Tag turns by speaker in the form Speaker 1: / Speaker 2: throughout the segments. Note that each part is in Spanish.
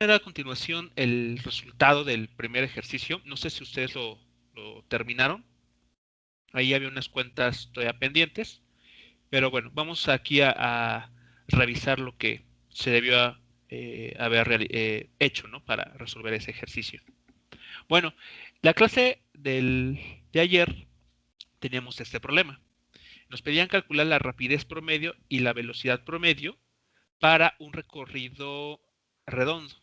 Speaker 1: ver a continuación el resultado del primer ejercicio. No sé si ustedes lo terminaron. Ahí había unas cuentas todavía pendientes. Pero bueno, vamos aquí a revisar lo que se debió haber hecho, ¿no? Para resolver ese ejercicio. Bueno, la clase de ayer teníamos este problema. Nos pedían calcular la rapidez promedio y la velocidad promedio para un recorrido redondo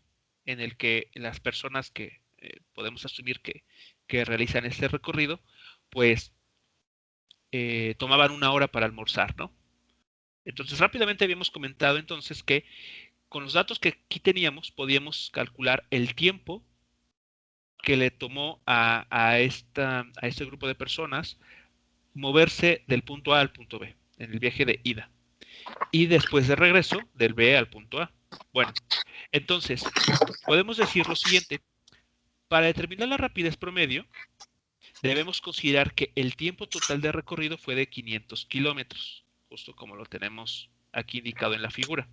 Speaker 1: en el que las personas que podemos asumir que realizan este recorrido, pues tomaban una hora para almorzar, ¿no? Entonces rápidamente habíamos comentado entonces que con los datos que aquí teníamos podíamos calcular el tiempo que le tomó a este grupo de personas moverse del punto A al punto B en el viaje de ida y después de regreso del B al punto A. Bueno, entonces podemos decir lo siguiente. Para determinar la rapidez promedio, debemos considerar que el tiempo total de recorrido fue de 500 kilómetros, justo como lo tenemos aquí indicado en la figura.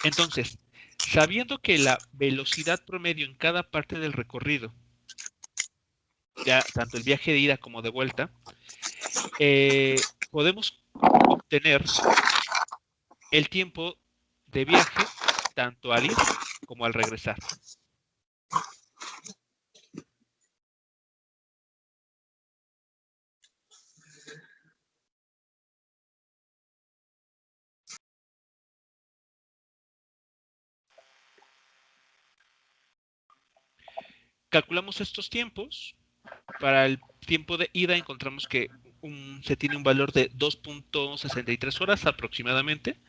Speaker 1: Entonces, sabiendo que la velocidad promedio en cada parte del recorrido, ya tanto el viaje de ida como de vuelta, podemos obtener el tiempo de viaje tanto al ir como al regresar. Calculamos estos tiempos. Para el tiempo de ida encontramos que se tiene un valor de 2.63 horas aproximadamente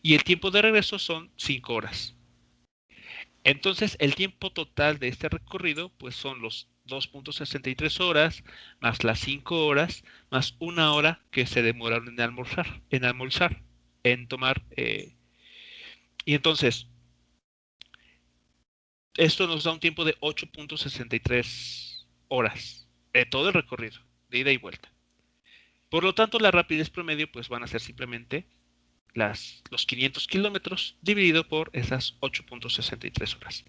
Speaker 1: y el tiempo de regreso son 5 horas. Entonces el tiempo total de este recorrido pues son los 2.63 horas más las 5 horas más una hora que se demoraron en tomar. Y entonces esto nos da un tiempo de 8.63 horas de todo el recorrido, de ida y vuelta. Por lo tanto, la rapidez promedio pues van a ser simplemente los 500 kilómetros dividido por esas 8.63 horas.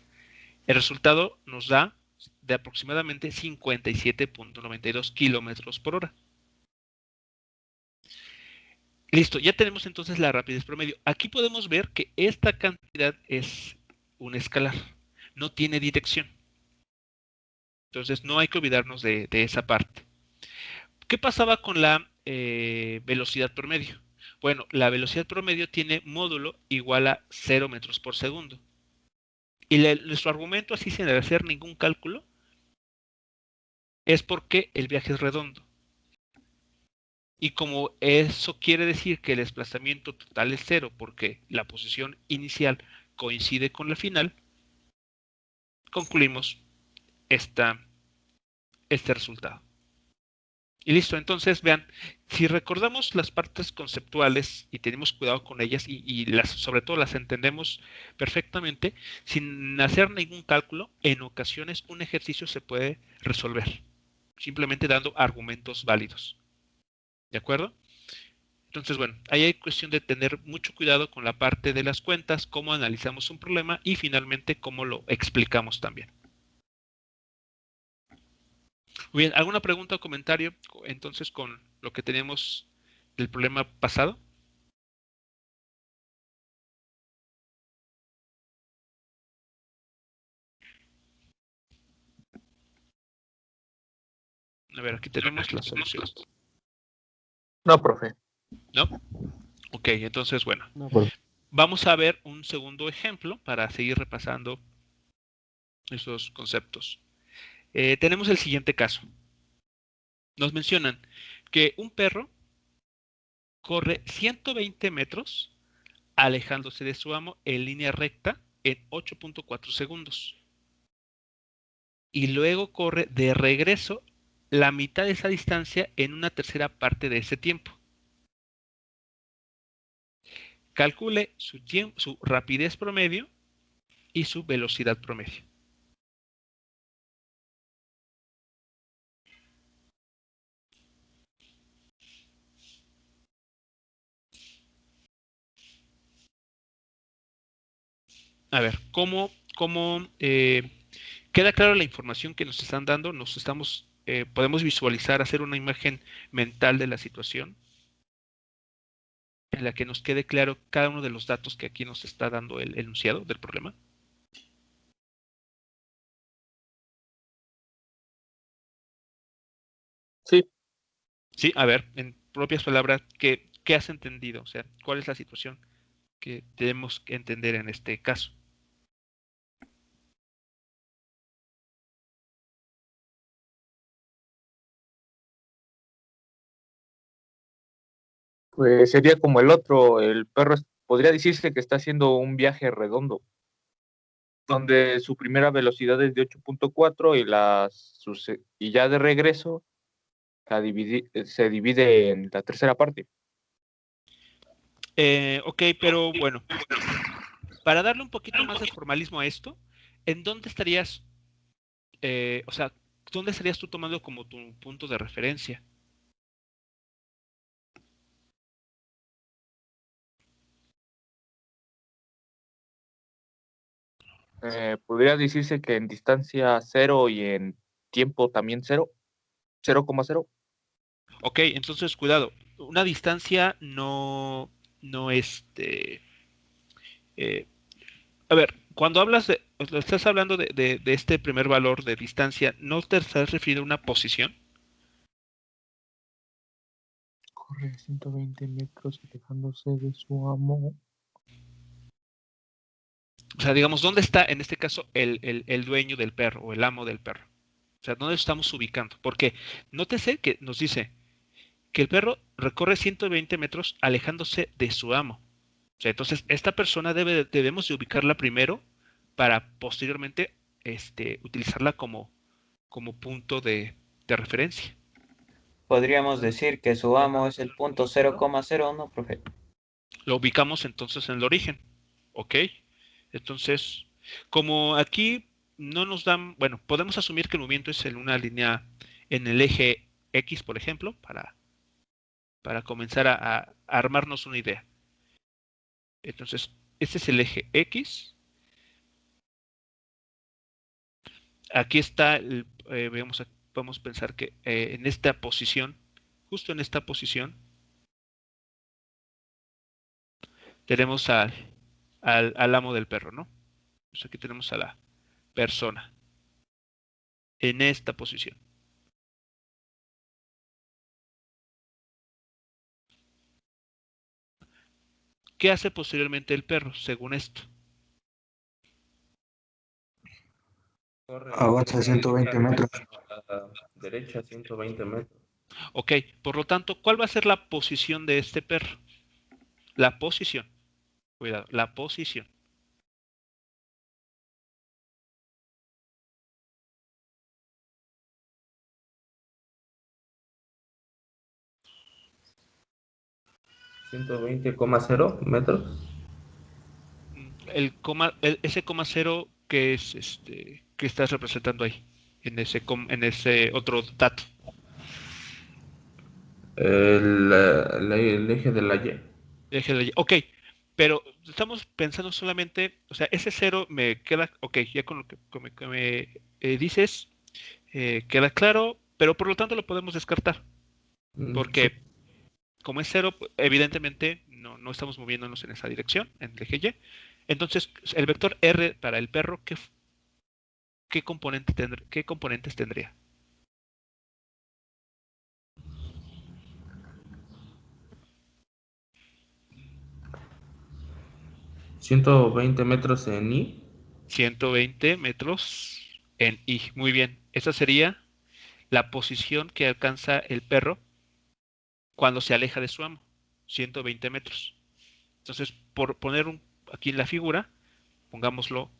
Speaker 1: El resultado nos da de aproximadamente 57.92 kilómetros por hora. Listo, ya tenemos entonces la rapidez promedio. Aquí podemos ver que esta cantidad es un escalar, no tiene dirección. Entonces no hay que olvidarnos de esa parte. ¿Qué pasaba con la velocidad promedio? Bueno, la velocidad promedio tiene módulo igual a 0 metros por segundo. Y nuestro argumento, así sin hacer ningún cálculo, es porque el viaje es redondo. Y como eso quiere decir que el desplazamiento total es cero, porque la posición inicial coincide con la final, concluimos este resultado. Y listo, entonces vean, si recordamos las partes conceptuales y tenemos cuidado con ellas y sobre todo las entendemos perfectamente, sin hacer ningún cálculo, en ocasiones un ejercicio se puede resolver, simplemente dando argumentos válidos. ¿De acuerdo? Entonces, bueno, ahí hay cuestión de tener mucho cuidado con la parte de las cuentas, cómo analizamos un problema y finalmente cómo lo explicamos también. Muy bien, ¿alguna pregunta o comentario entonces con lo que teníamos del problema pasado? A ver, aquí tenemos la solución.
Speaker 2: No, profe.
Speaker 1: ¿No? Ok, entonces, bueno.
Speaker 2: No, profe.
Speaker 1: Vamos a ver un segundo ejemplo para seguir repasando esos conceptos. Tenemos el siguiente caso. Nos mencionan que un perro corre 120 metros alejándose de su amo en línea recta en 8.4 segundos. Y luego corre de regreso la mitad de esa distancia en una tercera parte de ese tiempo. Calcule su rapidez promedio y su velocidad promedio. A ver, ¿cómo queda clara la información que nos están dando? Podemos visualizar, hacer una imagen mental de la situación en la que nos quede claro cada uno de los datos que aquí nos está dando el enunciado del problema.
Speaker 2: Sí,
Speaker 1: Sí, a ver, en propias palabras, ¿qué has entendido? O sea, ¿cuál es la situación que tenemos que entender en este caso?
Speaker 2: pues sería como el otro. El perro podría decirse que está haciendo un viaje redondo, donde su primera velocidad es de 8.4 y ya de regreso se divide en la tercera parte.
Speaker 1: Ok, pero bueno, para darle un poquito más de formalismo a esto, ¿en dónde estarías, o sea, dónde estarías tú tomando como tu punto de referencia?
Speaker 2: Podría decirse que en distancia cero y en tiempo también cero, 0,0.
Speaker 1: Ok, entonces cuidado, una distancia no eh, a ver, cuando hablas estás hablando de este primer valor de distancia, ¿no te estás refiriendo a una posición?
Speaker 2: Corre 120 metros alejándose de su amo.
Speaker 1: O sea, digamos, ¿dónde está en este caso el dueño del perro o el amo del perro? O sea, ¿dónde estamos ubicando? Porque nótese que nos dice que el perro recorre 120 metros alejándose de su amo. O sea, entonces esta persona debemos de ubicarla primero para posteriormente utilizarla como punto de referencia.
Speaker 3: Podríamos decir que su amo es el punto 0,01, profe.
Speaker 1: Lo ubicamos entonces en el origen. ¿Ok? Entonces, como aquí no nos dan, bueno, podemos asumir que el movimiento es en una línea en el eje X, por ejemplo, para comenzar a armarnos una idea. Entonces, este es el eje X. Aquí está, podemos pensar que en esta posición, justo en esta posición, tenemos al amo del perro, ¿no? Pues aquí tenemos a la persona en esta posición. ¿Qué hace posteriormente el perro, según esto?
Speaker 4: Avanza 120 metros.
Speaker 5: A la derecha 120 metros.
Speaker 1: Ok, por lo tanto, ¿cuál va a ser la posición de este perro? La posición. Cuidado, la posición.
Speaker 5: ¿120,0 metros?
Speaker 1: Ese coma cero que es que estás representando ahí, en ese otro dato.
Speaker 5: El eje de la Y.
Speaker 1: Ok, pero estamos pensando solamente, o sea, ese cero me queda, ok, ya con lo que me dices, queda claro, pero por lo tanto lo podemos descartar,
Speaker 5: Sí.
Speaker 1: porque como es cero, pues, evidentemente no estamos moviéndonos en esa dirección, en el eje Y. Entonces, el vector R para el perro, ¿qué componentes tendría?
Speaker 5: 120 metros en Y.
Speaker 1: 120 metros en Y. Muy bien. Esa sería la posición que alcanza el perro cuando se aleja de su amo. 120 metros. Entonces, por poner aquí en la figura, pongámoslo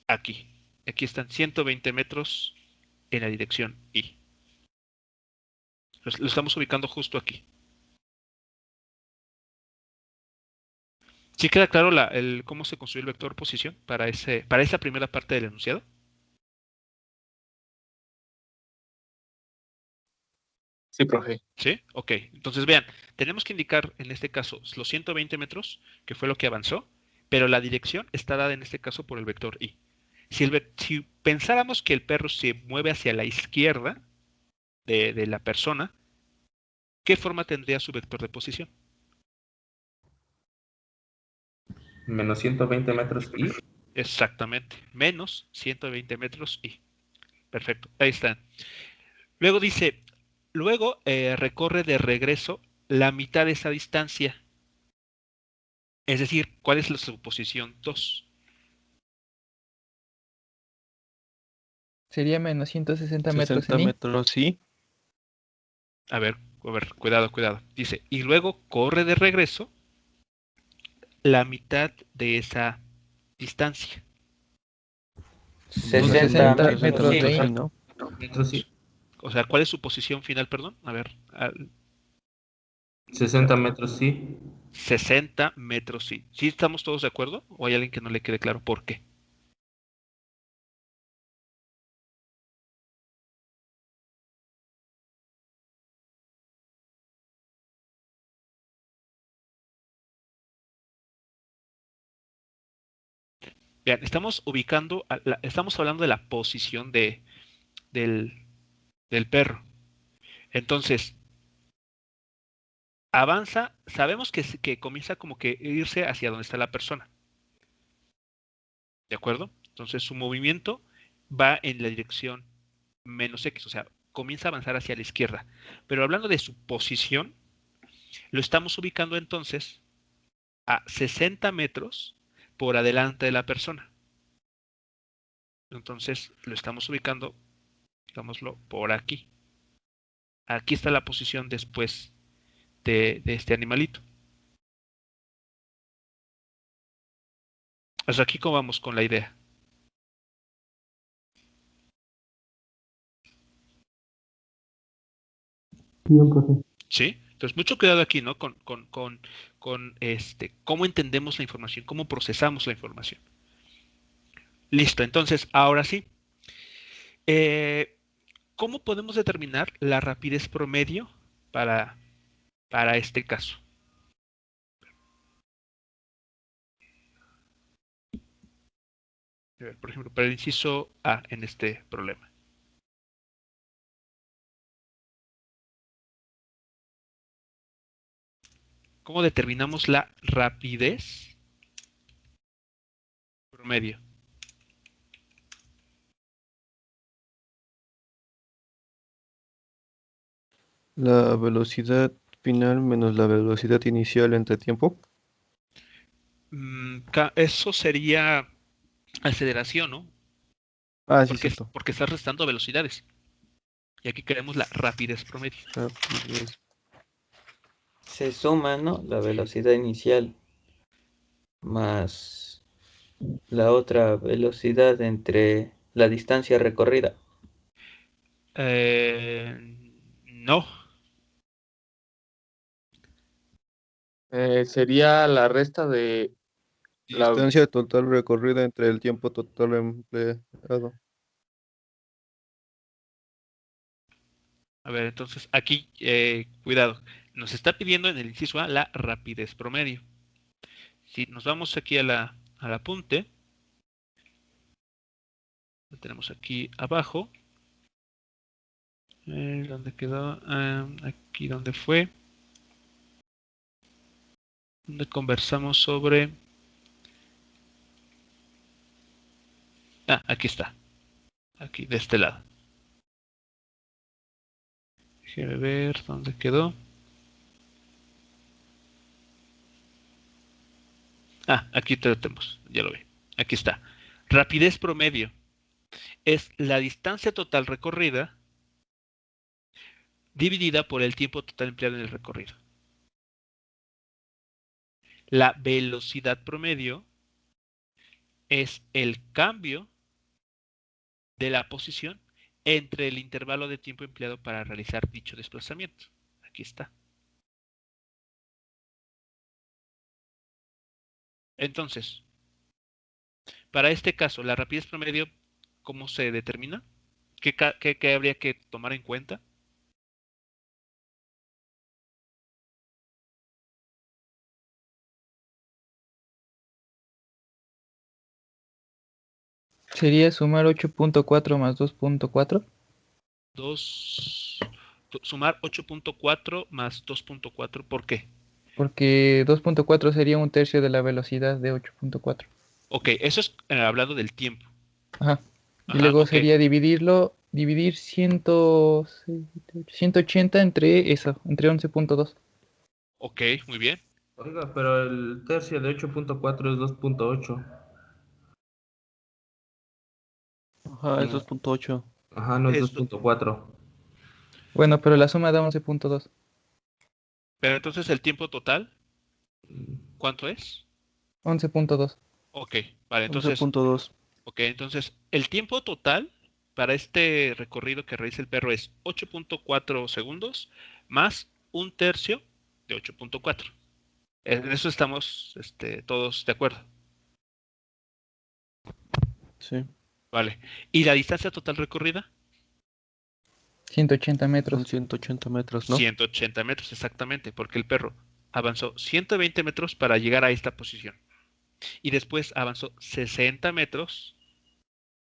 Speaker 1: aquí. Aquí están 120 metros en la dirección Y. Lo estamos ubicando justo aquí. ¿Sí queda claro cómo se construye el vector posición para esa primera parte del enunciado?
Speaker 2: Sí, profe.
Speaker 1: ¿Sí? Ok. Entonces vean, tenemos que indicar en este caso los 120 metros, que fue lo que avanzó, pero la dirección está dada en este caso por el vector y. Si pensáramos que el perro se mueve hacia la izquierda de la persona, ¿qué forma tendría su vector de posición?
Speaker 5: Menos 120 metros y.
Speaker 1: Exactamente, menos 120 metros y. Perfecto, ahí está. Luego dice, luego recorre de regreso la mitad de esa distancia. Es decir, ¿cuál es su posición 2?
Speaker 4: Sería menos 160 metros
Speaker 6: 60
Speaker 4: en I.
Speaker 6: metros, sí.
Speaker 1: A ver, cuidado, cuidado. Dice, y luego corre de regreso la mitad de esa distancia.
Speaker 3: 60
Speaker 4: 60
Speaker 3: metros,
Speaker 4: metros
Speaker 3: sí.
Speaker 4: de I.
Speaker 6: Sí, ¿no?
Speaker 5: Metros y.
Speaker 1: O sea, ¿cuál es su posición final, perdón? A ver,
Speaker 5: 60 metros y.
Speaker 1: 60 metros, sí. ¿Sí estamos todos de acuerdo? ¿O hay alguien que no le quede claro por qué? Vean, estamos ubicando, estamos hablando de la posición del, del perro. Entonces, avanza, sabemos que comienza como que irse hacia donde está la persona. ¿De acuerdo? Entonces, su movimiento va en la dirección menos X, o sea, comienza a avanzar hacia la izquierda. Pero hablando de su posición, lo estamos ubicando entonces a 60 metros por adelante de la persona. Entonces, lo estamos ubicando, digámoslo, por aquí. Aquí está la posición después de este animalito. Hasta aquí como vamos con la idea.
Speaker 5: Bien, profe.
Speaker 1: ¿Sí? Entonces, mucho cuidado aquí, ¿no? Cómo entendemos la información, cómo procesamos la información. Listo, entonces, ahora sí. Eh, ¿Cómo podemos determinar la rapidez promedio para, para este caso? A ver, por ejemplo, para el inciso A en este problema. ¿Cómo determinamos la rapidez promedio?
Speaker 6: La velocidad final menos la velocidad inicial entre tiempo.
Speaker 1: Eso sería aceleración, ¿no?
Speaker 6: Ah, sí, cierto.
Speaker 1: Porque estás restando velocidades. Y aquí queremos la rapidez promedio.
Speaker 6: Rapidez.
Speaker 3: Se suma, ¿no? La velocidad inicial más la otra velocidad entre la distancia recorrida.
Speaker 1: No,
Speaker 2: Sería la resta de la...
Speaker 6: Distancia total recorrida entre el tiempo total empleado.
Speaker 1: a ver, entonces aquí, cuidado, nos está pidiendo en el inciso A la rapidez promedio. Si nos vamos aquí al apunte, lo tenemos aquí abajo. ¿Dónde quedó? Aquí donde fue. Donde conversamos sobre... Ah, aquí está. Aquí, de este lado. Déjeme ver dónde quedó. Ah, aquí te lo tenemos. Ya lo ve. Aquí está. Rapidez promedio es la distancia total recorrida dividida por el tiempo total empleado en el recorrido. La velocidad promedio es el cambio de la posición entre el intervalo de tiempo empleado para realizar dicho desplazamiento. Aquí está. Entonces, para este caso, la rapidez promedio, ¿cómo se determina? ¿Qué habría que tomar en cuenta?
Speaker 4: Sería sumar 8.4 más 2.4.
Speaker 1: Sumar 8.4 más 2.4. ¿Por qué?
Speaker 4: Porque 2.4 sería un tercio de la velocidad de 8.4.
Speaker 1: Ok, eso es hablando del tiempo.
Speaker 4: Ajá. Y
Speaker 1: Ajá,
Speaker 4: luego
Speaker 1: ok.
Speaker 4: sería dividir 180 entre eso, entre 11.2.
Speaker 1: Ok, muy bien.
Speaker 5: Oiga, pero el tercio de 8.4 es 2.8.
Speaker 6: Ajá, es
Speaker 5: No.
Speaker 6: 2.8.
Speaker 5: Ajá, no es
Speaker 1: Esto.
Speaker 5: 2.4.
Speaker 4: Bueno, pero la suma da 11.2.
Speaker 1: Pero entonces el tiempo total, ¿cuánto es?
Speaker 4: 11.2.
Speaker 1: Ok, vale, entonces,
Speaker 6: 11.2.
Speaker 1: el tiempo total para este recorrido que realiza el perro es 8.4 segundos más un tercio de 8.4. En eso estamos todos de acuerdo.
Speaker 6: Sí,
Speaker 1: Vale. ¿Y la distancia total recorrida?
Speaker 4: 180 metros.
Speaker 6: son 180 metros, ¿no?
Speaker 1: 180 metros, exactamente, porque el perro avanzó 120 metros para llegar a esta posición. Y después avanzó 60 metros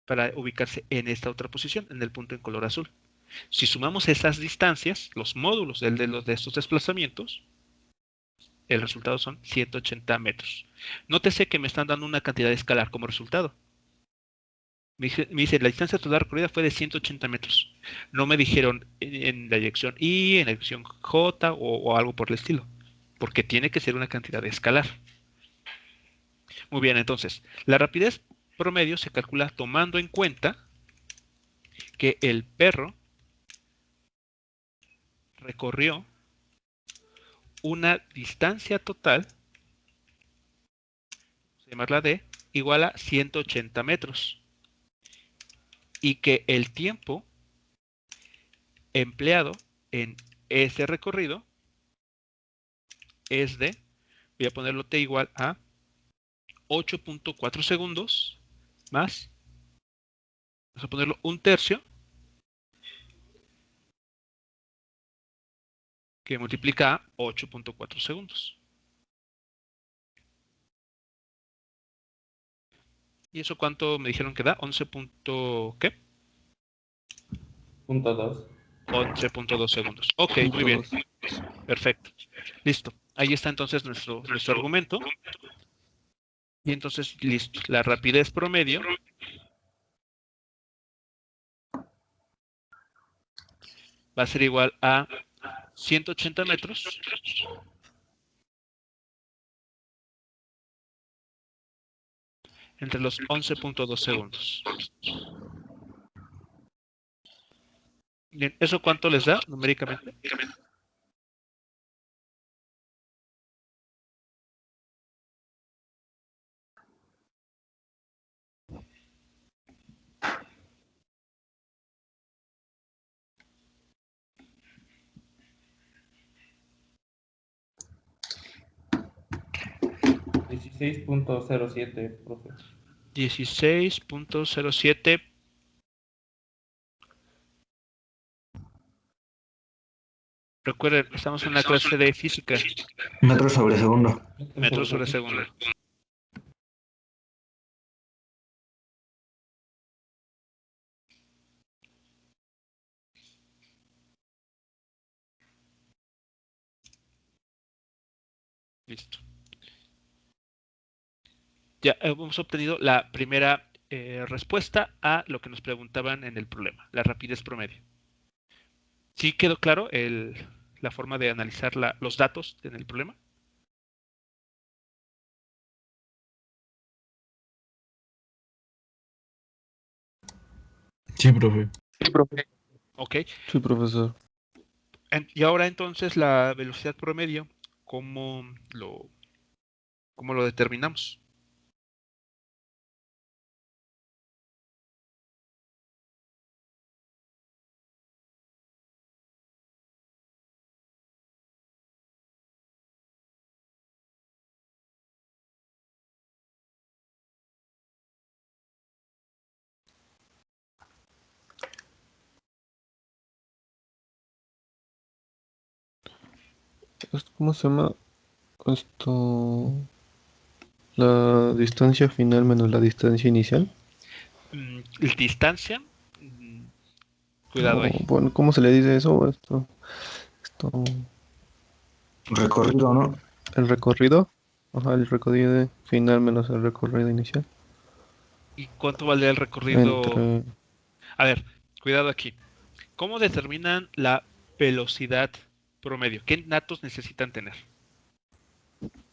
Speaker 1: para ubicarse en esta otra posición, en el punto en color azul. Si sumamos esas distancias, los módulos de estos desplazamientos, el resultado son 180 metros. Nótese que me están dando una cantidad escalar como resultado. Me dice, la distancia total recorrida fue de 180 metros. No me dijeron en la dirección Y, en la dirección J o algo por el estilo, porque tiene que ser una cantidad escalar. Muy bien, entonces, la rapidez promedio se calcula tomando en cuenta que el perro recorrió una distancia total, vamos a llamarla D, igual a 180 metros. Y que el tiempo empleado en ese recorrido es de, voy a ponerlo T igual a 8.4 segundos más, vamos a ponerlo un tercio, que multiplica a 8.4 segundos. ¿Y eso cuánto me dijeron que da? 11. ¿Qué?
Speaker 5: Punto 2.
Speaker 1: 11.2 segundos. Ok, muy
Speaker 6: Punto
Speaker 1: bien.
Speaker 6: 2.
Speaker 1: Perfecto. Listo. Ahí está entonces nuestro argumento. Y entonces, listo. La rapidez promedio va a ser igual a 180 metros entre los 11.2 segundos. Bien, ¿eso cuánto les da numéricamente?
Speaker 5: $16.07, profe.
Speaker 1: 16.07. Recuerden, estamos en una clase de física.
Speaker 7: Metros sobre segundo.
Speaker 1: Metros sobre segundo. Listo. Ya hemos obtenido la primera respuesta a lo que nos preguntaban en el problema, la rapidez promedio. ¿Sí quedó claro la forma de analizar los datos en el problema?
Speaker 7: Sí, profe.
Speaker 2: Sí, profe.
Speaker 1: Ok.
Speaker 6: Sí, profesor.
Speaker 1: Y ahora entonces la velocidad promedio, ¿cómo lo determinamos?
Speaker 6: ¿Cómo se llama? Esto. La distancia final menos la distancia inicial.
Speaker 1: Distancia, cuidado ahí.
Speaker 6: Bueno, ¿cómo se le dice eso? Esto,
Speaker 7: Recorrido, ¿no?
Speaker 6: el recorrido. Ajá, el recorrido final menos el recorrido inicial.
Speaker 1: ¿Y cuánto vale el recorrido?
Speaker 6: Entre
Speaker 1: A ver, cuidado aquí. ¿Cómo determinan la velocidad promedio? ¿Qué datos necesitan tener?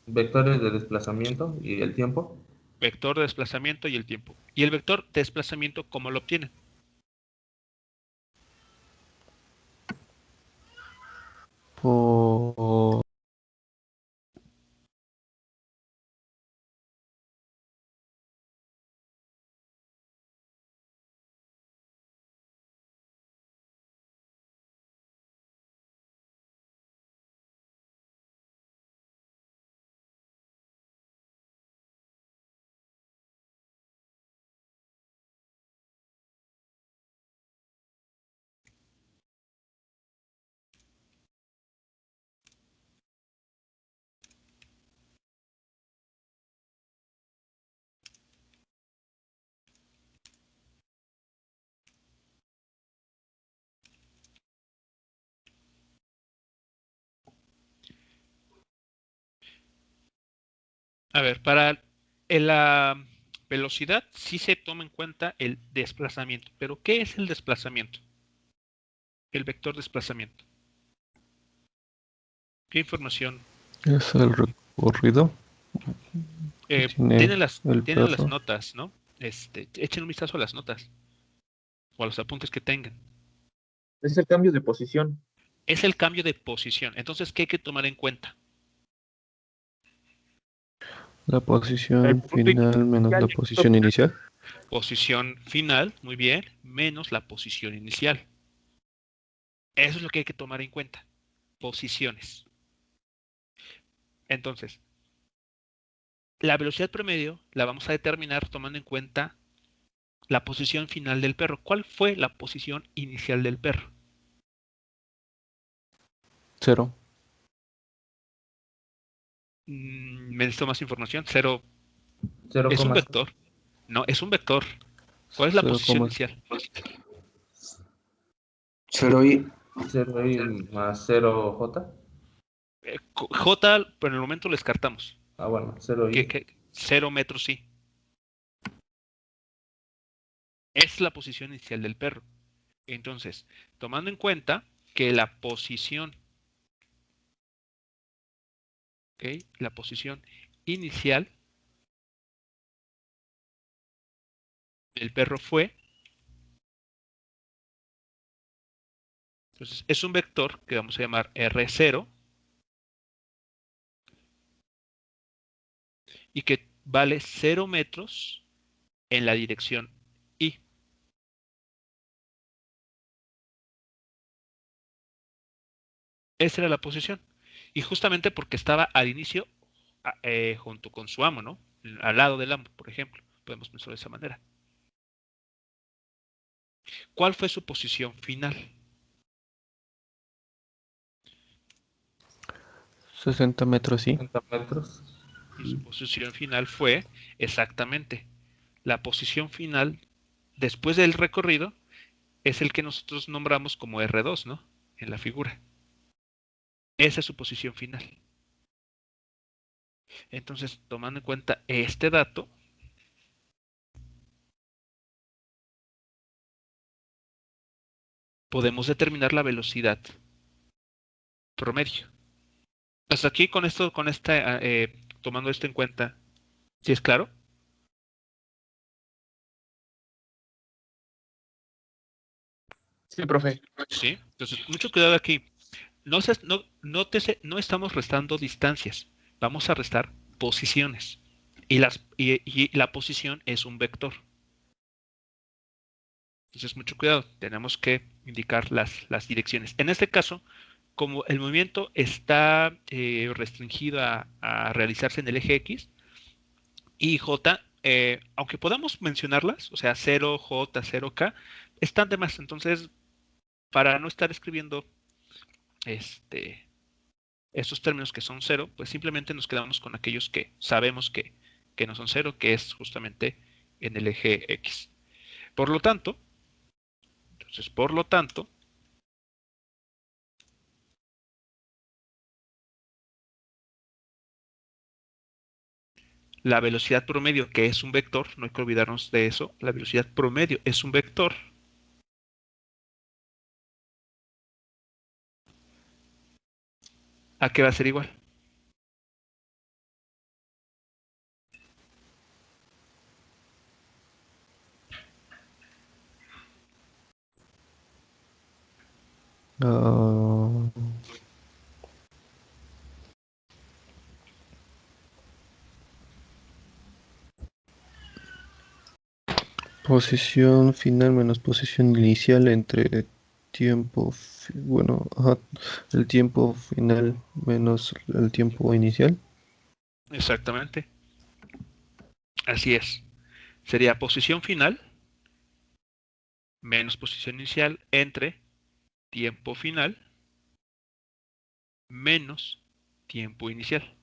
Speaker 5: Vectores de desplazamiento y el tiempo.
Speaker 1: Vector de desplazamiento y el tiempo. ¿Y el vector de desplazamiento cómo lo obtienen?
Speaker 6: por
Speaker 1: A ver, para la velocidad sí se toma en cuenta el desplazamiento. ¿Pero qué es el desplazamiento? El vector desplazamiento. ¿Qué información?
Speaker 6: es el recorrido que tiene
Speaker 1: Tienen las
Speaker 6: el perro.
Speaker 1: notas, ¿no? Echen un vistazo a las notas o a los apuntes que tengan.
Speaker 2: Es el cambio de posición.
Speaker 1: Es el cambio de posición. Entonces, ¿qué hay que tomar en cuenta?
Speaker 6: La
Speaker 2: El
Speaker 6: posición
Speaker 2: punto
Speaker 6: final menos
Speaker 2: inicial
Speaker 6: la
Speaker 2: y el
Speaker 6: posición
Speaker 2: punto
Speaker 6: inicial.
Speaker 1: Posición final, muy bien, menos la posición inicial. Eso es lo que hay que tomar en cuenta. Posiciones. Entonces, la velocidad promedio la vamos a determinar tomando en cuenta la posición final del perro. ¿Cuál fue la posición inicial del perro?
Speaker 6: 0.
Speaker 1: Necesito más información. Cero. Es un
Speaker 5: 0,0
Speaker 1: vector. No, es un vector. ¿Cuál es la posición
Speaker 6: 0,
Speaker 1: inicial?
Speaker 7: 0i.
Speaker 5: y más 0j.
Speaker 1: J, por el momento lo descartamos.
Speaker 5: Ah, bueno, 0i.
Speaker 1: 0 metros, sí. Es la posición inicial del perro. Entonces, tomando en cuenta que la posición, ¿ok? La posición inicial del perro fue, entonces es un vector que vamos a llamar R0 y que vale 0 metros en la dirección Y. Esa era la posición. Y justamente porque estaba al inicio junto con su amo, ¿no? Al lado del amo, por ejemplo. Podemos pensarlo de esa manera. ¿Cuál fue su posición final?
Speaker 6: 60 metros, sí.
Speaker 5: 60 metros.
Speaker 1: Y su posición final fue exactamente la posición final después del recorrido es el que nosotros nombramos como R2, ¿no? En la figura. Esa es su posición final. Entonces, tomando en cuenta este dato, podemos determinar la velocidad promedio. Hasta aquí con esto, tomando esto en cuenta, ¿sí es claro?
Speaker 2: Sí, profe.
Speaker 1: Sí. Entonces, mucho cuidado aquí. Nótese, no estamos restando distancias, vamos a restar posiciones. Y la posición es un vector. Entonces, mucho cuidado, tenemos que indicar las direcciones. En este caso, como el movimiento está restringido a realizarse en el eje X, y J, aunque podamos mencionarlas, o sea, 0J, 0K, están de más. Entonces, para no estar escribiendo estos términos que son 0, pues simplemente nos quedamos con aquellos que sabemos que no son 0, que es justamente en el eje X. Por lo tanto, la velocidad promedio, que es un vector, no hay que olvidarnos de eso, la velocidad promedio es un vector. ¿A qué va a ser igual?
Speaker 6: Ah, posición final menos posición inicial entre tiempo, bueno, ajá, el tiempo final menos el tiempo inicial.
Speaker 1: Exactamente. Así es. Sería posición final menos posición inicial entre tiempo final menos tiempo inicial.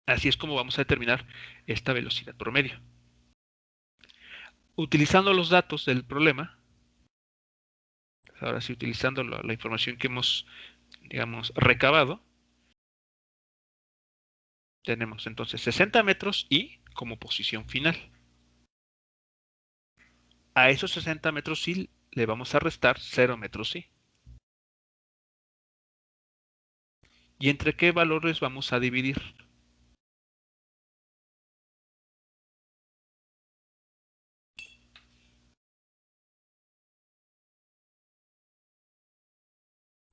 Speaker 1: Así es como vamos a determinar esta velocidad promedio. Utilizando los datos del problema, ahora sí utilizando la información que hemos, digamos, recabado, tenemos entonces 60 metros y como posición final. A esos 60 metros y le vamos a restar 0 metros y. ¿Y entre qué valores vamos a dividir?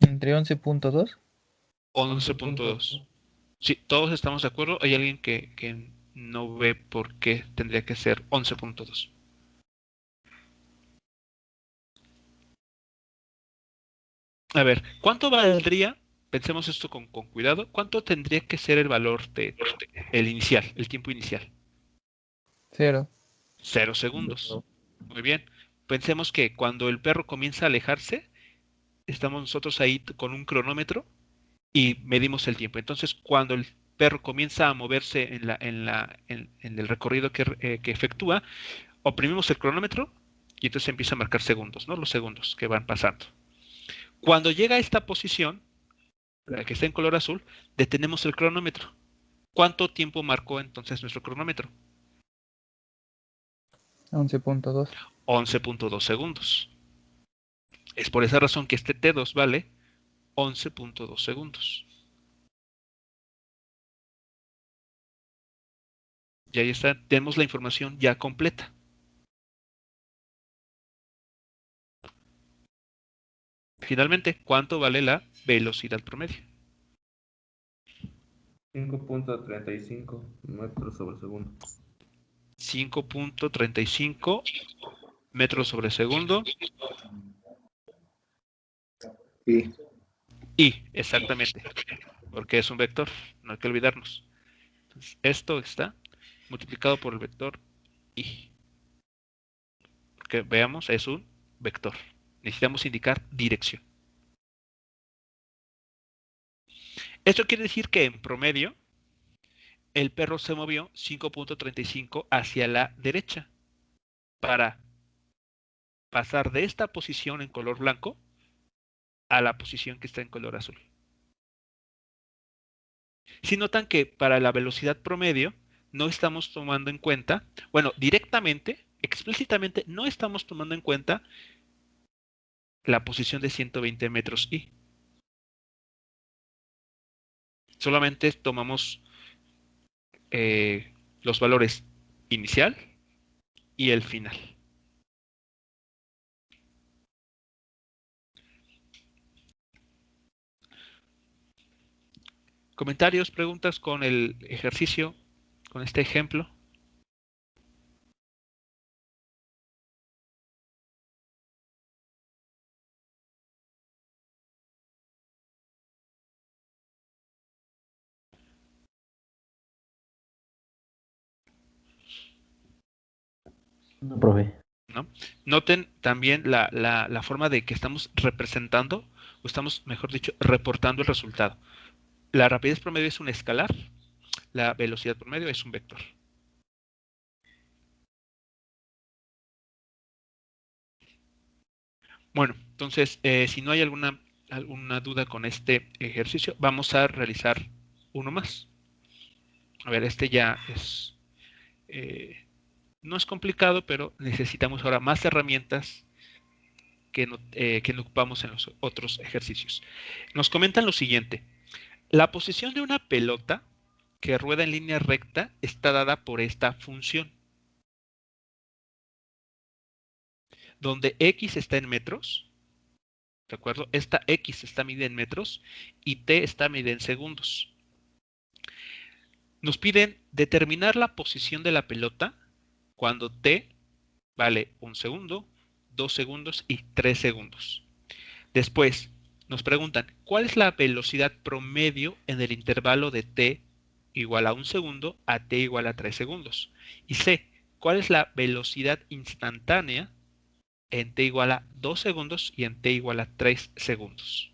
Speaker 4: Entre 11.2.
Speaker 1: 11.2. Sí, todos estamos de acuerdo. Hay alguien que no ve por qué tendría que ser 11.2. A ver, ¿cuánto valdría? Pensemos esto con cuidado. ¿Cuánto tendría que ser el valor de el inicial, el tiempo inicial?
Speaker 4: 0.
Speaker 1: 0 segundos. Muy bien. Pensemos que cuando el perro comienza a alejarse, estamos nosotros ahí con un cronómetro y medimos el tiempo. Entonces, cuando el perro comienza a moverse en el recorrido que efectúa, oprimimos el cronómetro y entonces empieza a marcar segundos, ¿no? Los segundos que van pasando. Cuando llega a esta posición, la que está en color azul, detenemos el cronómetro. ¿Cuánto tiempo marcó entonces nuestro cronómetro?
Speaker 4: 11.2.
Speaker 1: 11.2 segundos. Es por esa razón que este T2 vale 11.2 segundos. Y ahí está, tenemos la información ya completa. Finalmente, ¿cuánto vale la velocidad promedio?
Speaker 5: 5.35 metros sobre segundo.
Speaker 1: 5.35 metros sobre segundo.
Speaker 7: Sí.
Speaker 1: Y, exactamente, porque es un vector, no hay que olvidarnos. Entonces, esto está multiplicado por el vector y. Porque veamos, es un vector. Necesitamos indicar dirección. Esto quiere decir que en promedio el perro se movió 5.35 hacia la derecha para pasar de esta posición en color blanco a la posición que está en color azul. Si notan que para la velocidad promedio no estamos tomando en cuenta, bueno, directamente, explícitamente, no estamos tomando en cuenta la posición de 120 metros y. Solamente tomamos los valores inicial y el final. ¿Comentarios, preguntas con el ejercicio, con este ejemplo?
Speaker 8: No, profe.
Speaker 1: ¿No? Noten también la forma de que estamos representando, o estamos, mejor dicho, reportando el resultado. La rapidez promedio es un escalar, la velocidad promedio es un vector. Bueno, entonces, si no hay alguna duda con este ejercicio, vamos a realizar uno más. A ver, este ya es, no es complicado, pero necesitamos ahora más herramientas que no ocupamos en los otros ejercicios. Nos comentan lo siguiente. La posición de una pelota que rueda en línea recta está dada por esta función, donde x está en metros, ¿de acuerdo? Esta x está medida en metros y t está medida en segundos. Nos piden determinar la posición de la pelota cuando t vale 1 segundo, 2 segundos y 3 segundos. Después, nos preguntan, ¿cuál es la velocidad promedio en el intervalo de t igual a 1 segundo a t igual a 3 segundos? Y C, ¿cuál es la velocidad instantánea en t igual a 2 segundos y en t igual a 3 segundos?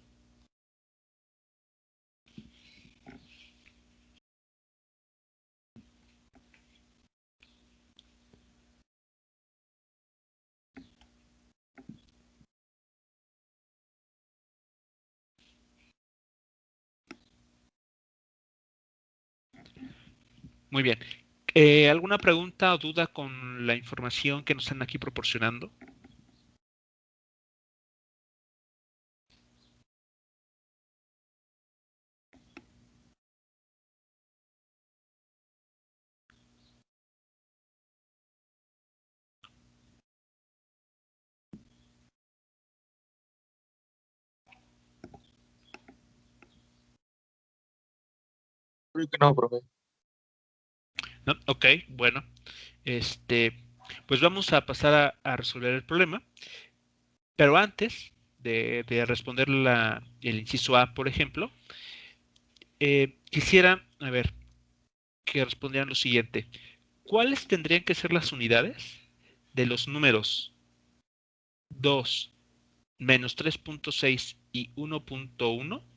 Speaker 1: Muy bien. ¿Alguna pregunta o duda con la información que nos están aquí proporcionando?
Speaker 2: Creo que no, profe.
Speaker 1: ¿No? Ok, bueno. Pues vamos a pasar a resolver el problema. Pero antes de responder el inciso A, por ejemplo, quisiera, a ver, que respondieran lo siguiente. ¿Cuáles tendrían que ser las unidades de los números 2, menos 3.6 y 1.1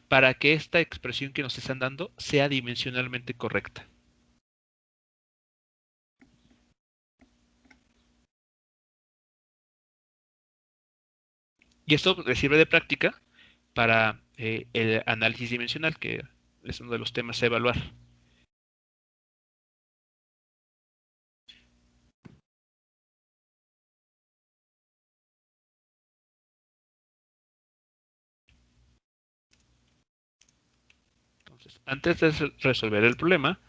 Speaker 1: para que esta expresión que nos están dando sea dimensionalmente correcta? Y esto les sirve de práctica para el análisis dimensional, que es uno de los temas a evaluar. Entonces, antes de resolver el problema,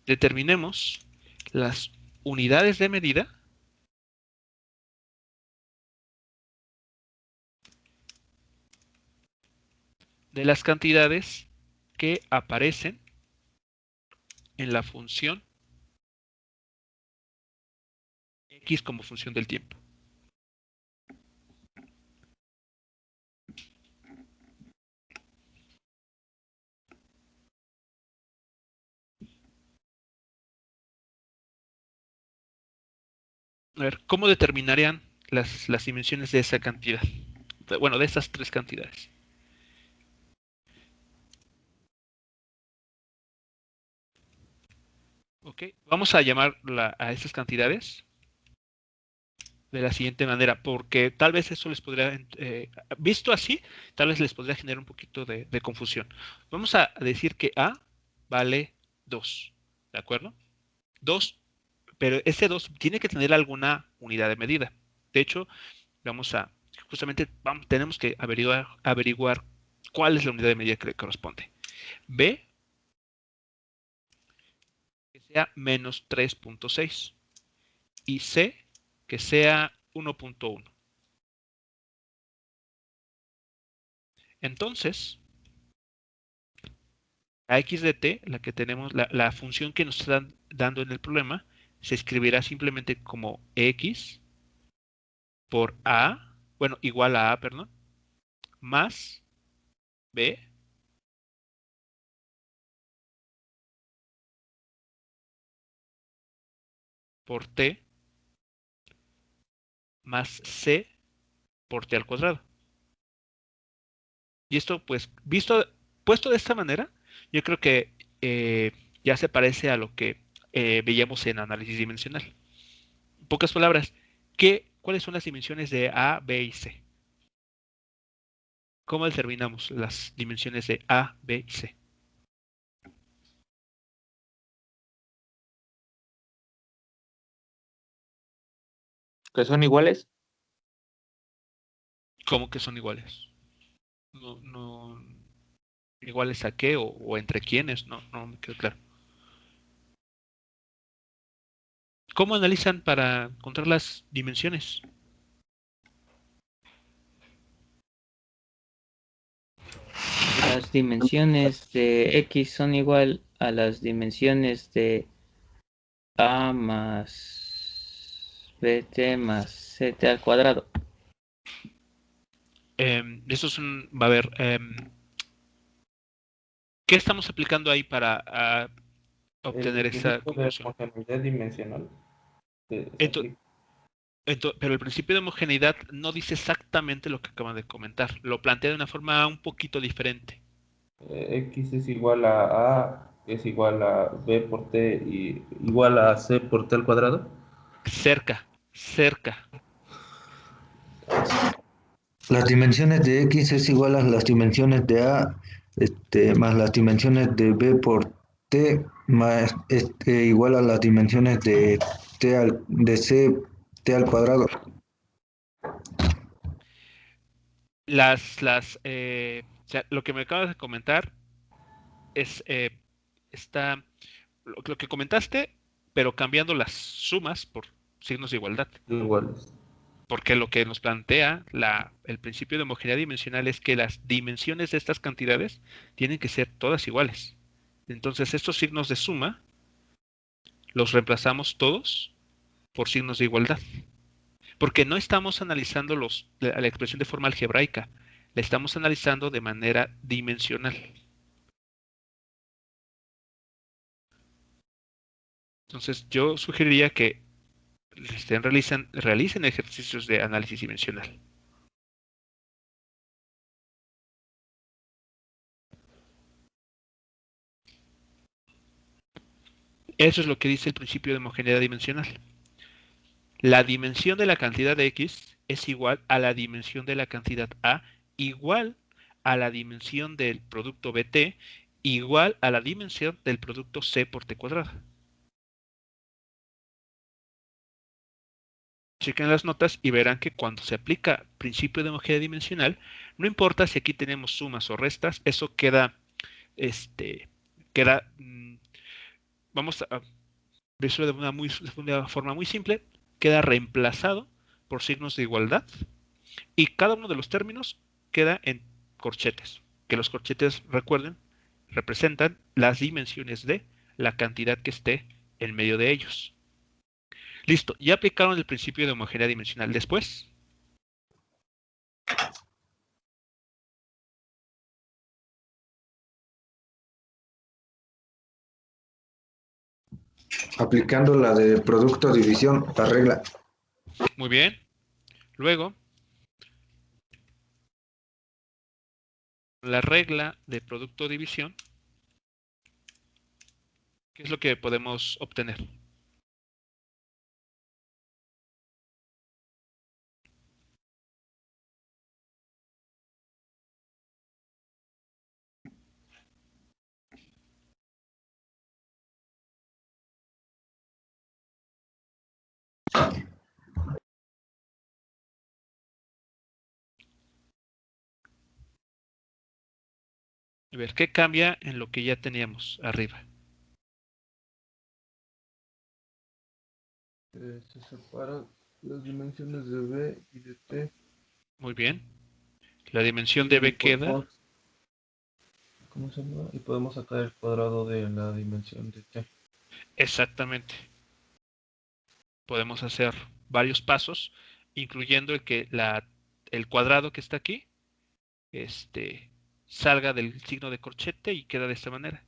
Speaker 1: determinemos las unidades de medida de las cantidades que aparecen en la función x como función del tiempo. A ver, ¿cómo determinarían las dimensiones de esa cantidad? Bueno, de esas tres cantidades. Ok, vamos a llamar a esas cantidades de la siguiente manera, porque tal vez eso les podría, visto así, tal vez les podría generar un poquito de confusión. Vamos a decir que A vale 2, ¿de acuerdo? 2, pero ese 2 tiene que tener alguna unidad de medida. De hecho, justamente tenemos que averiguar cuál es la unidad de medida que le corresponde. B, que sea menos 3.6 y C, que sea 1.1. Entonces, a x de t, la que tenemos, la función que nos están dando en el problema, se escribirá simplemente como x por a, bueno, igual a a, perdón, más b por t más c por t al cuadrado. Y esto, pues, puesto de esta manera, yo creo que ya se parece a lo que veíamos en análisis dimensional. En pocas palabras, ¿cuáles son las dimensiones de A, B y C? ¿Cómo determinamos las dimensiones de A, B y C?
Speaker 2: ¿Que son iguales?
Speaker 1: ¿Cómo que son iguales? No, ¿iguales a qué o entre quiénes? No me quedó claro. ¿Cómo analizan para encontrar las dimensiones?
Speaker 3: Las dimensiones de X son igual a las dimensiones de A más BT más CT al cuadrado.
Speaker 1: Eso es va a ver, ¿qué estamos aplicando ahí para obtener
Speaker 5: El
Speaker 1: esa
Speaker 5: principio de
Speaker 1: conclusión?
Speaker 5: homogeneidad dimensional se
Speaker 1: Ento-
Speaker 5: aplica.
Speaker 1: pero el principio de homogeneidad no dice exactamente lo que acaban de comentar. Lo plantea de una forma un poquito diferente.
Speaker 5: X es igual a es igual a B por T y igual a C por T al cuadrado.
Speaker 1: Cerca.
Speaker 7: Las dimensiones de X es igual a las dimensiones de A, más las dimensiones de B por T, más igual a las dimensiones de de C T al cuadrado.
Speaker 1: O sea, lo que me acabas de comentar es está lo que comentaste, pero cambiando las sumas por signos de igualdad.
Speaker 5: Iguales.
Speaker 1: Porque lo que nos plantea el principio de homogeneidad dimensional es que las dimensiones de estas cantidades tienen que ser todas iguales. Entonces, estos signos de suma los reemplazamos todos por signos de igualdad. Porque no estamos analizando la expresión de forma algebraica, la estamos analizando de manera dimensional. Entonces, yo sugeriría que realicen ejercicios de análisis dimensional. Eso es lo que dice el principio de homogeneidad dimensional. La dimensión de la cantidad de X es igual a la dimensión de la cantidad A, igual a la dimensión del producto BT, igual a la dimensión del producto C por T cuadrado. Chequen las notas y verán que cuando se aplica principio de homogeneidad dimensional, no importa si aquí tenemos sumas o restas, eso este, queda, vamos a decirlo de una forma muy simple, queda reemplazado por signos de igualdad y cada uno de los términos queda en corchetes, que los corchetes, recuerden, representan las dimensiones de la cantidad que esté en medio de ellos. Listo, ya aplicaron el principio de homogeneidad dimensional. Después,
Speaker 7: Aplicando la de producto división, la regla.
Speaker 1: muy bien. Luego, la regla de producto división, ¿qué es lo que podemos obtener? A ver, ¿qué cambia en lo que ya teníamos arriba?
Speaker 6: Se separan las dimensiones de B y de T
Speaker 1: Muy bien. La dimensión de
Speaker 6: y
Speaker 1: B queda
Speaker 6: podemos, ¿cómo se llama? Y podemos sacar el cuadrado de la dimensión de T.
Speaker 1: exactamente. Podemos hacer varios pasos, incluyendo el que el cuadrado que está aquí este, salga del signo de corchete y queda de esta manera.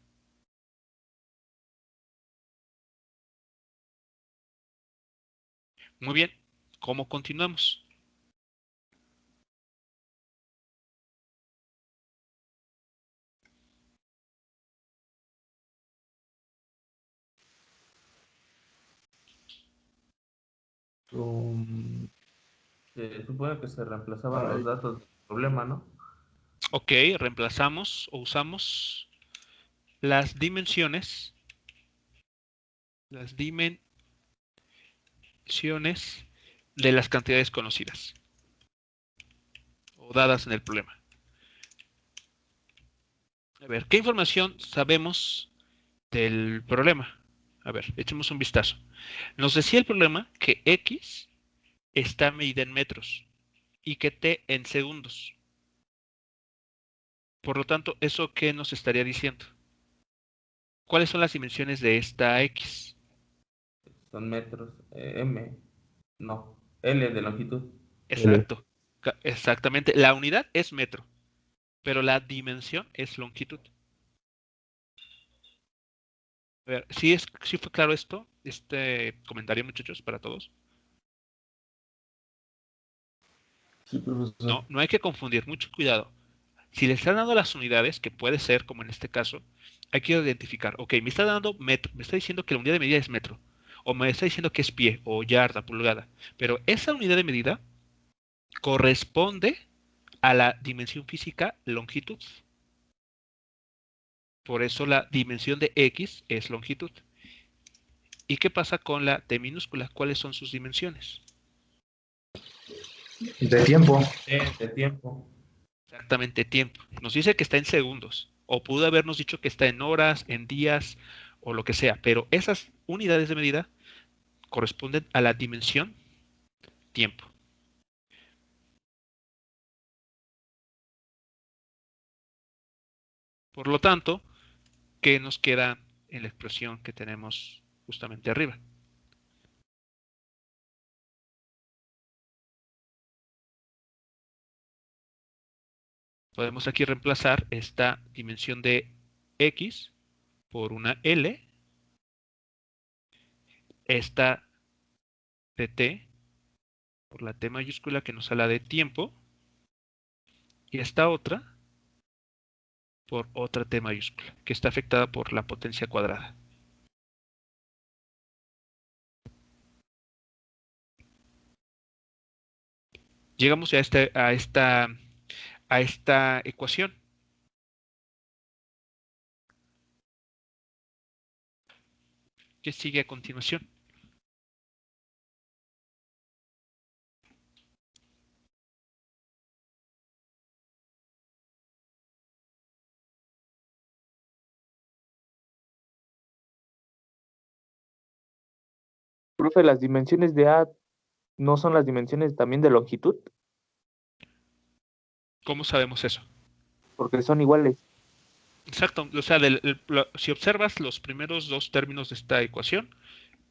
Speaker 1: Muy bien, ¿cómo continuamos?
Speaker 6: Con
Speaker 5: Se supone que se reemplazaban los datos del problema, ¿no?
Speaker 1: Ok, reemplazamos o usamos las dimensiones de las cantidades conocidas o dadas en el problema. A ver, ¿qué información sabemos del problema? A ver, echemos un vistazo. Nos decía el problema que X está medida en metros y que T en segundos. Por lo tanto, ¿eso qué nos estaría diciendo? ¿Cuáles son las dimensiones de esta X?
Speaker 5: Son metros, no, L de longitud.
Speaker 1: Exacto. Exactamente. La unidad es metro, pero la dimensión es longitud. A ver, ¿sí fue claro esto? Este comentario, muchachos, para todos.
Speaker 6: Sí, profesor.
Speaker 1: No hay que confundir, mucho cuidado. Si le están dando las unidades, que puede ser como en este caso, hay que identificar, ok, me está dando metro, me está diciendo que la unidad de medida es metro, o me está diciendo que es pie, o yarda, pulgada, pero esa unidad de medida corresponde a la dimensión física longitud. Por eso la dimensión de X es longitud. ¿Y qué pasa con la T minúscula? ¿Cuáles son sus dimensiones?
Speaker 7: De tiempo.
Speaker 5: De tiempo.
Speaker 1: Exactamente tiempo. Nos dice que está en segundos, o pudo habernos dicho que está en horas, en días, o lo que sea, pero esas unidades de medida corresponden a la dimensión tiempo. Por lo tanto, ¿qué nos queda en la expresión que tenemos justamente arriba? Podemos aquí reemplazar esta dimensión de X por una L, esta de T por la T mayúscula que nos habla de tiempo, y esta otra por otra T mayúscula, que está afectada por la potencia cuadrada. Llegamos a esta ecuación. ¿Qué sigue a continuación?
Speaker 2: Profe, ¿las dimensiones de A no son las dimensiones también de longitud?
Speaker 1: ¿Cómo sabemos eso?
Speaker 2: Porque son iguales.
Speaker 1: Exacto, o sea, si observas los primeros dos términos de esta ecuación,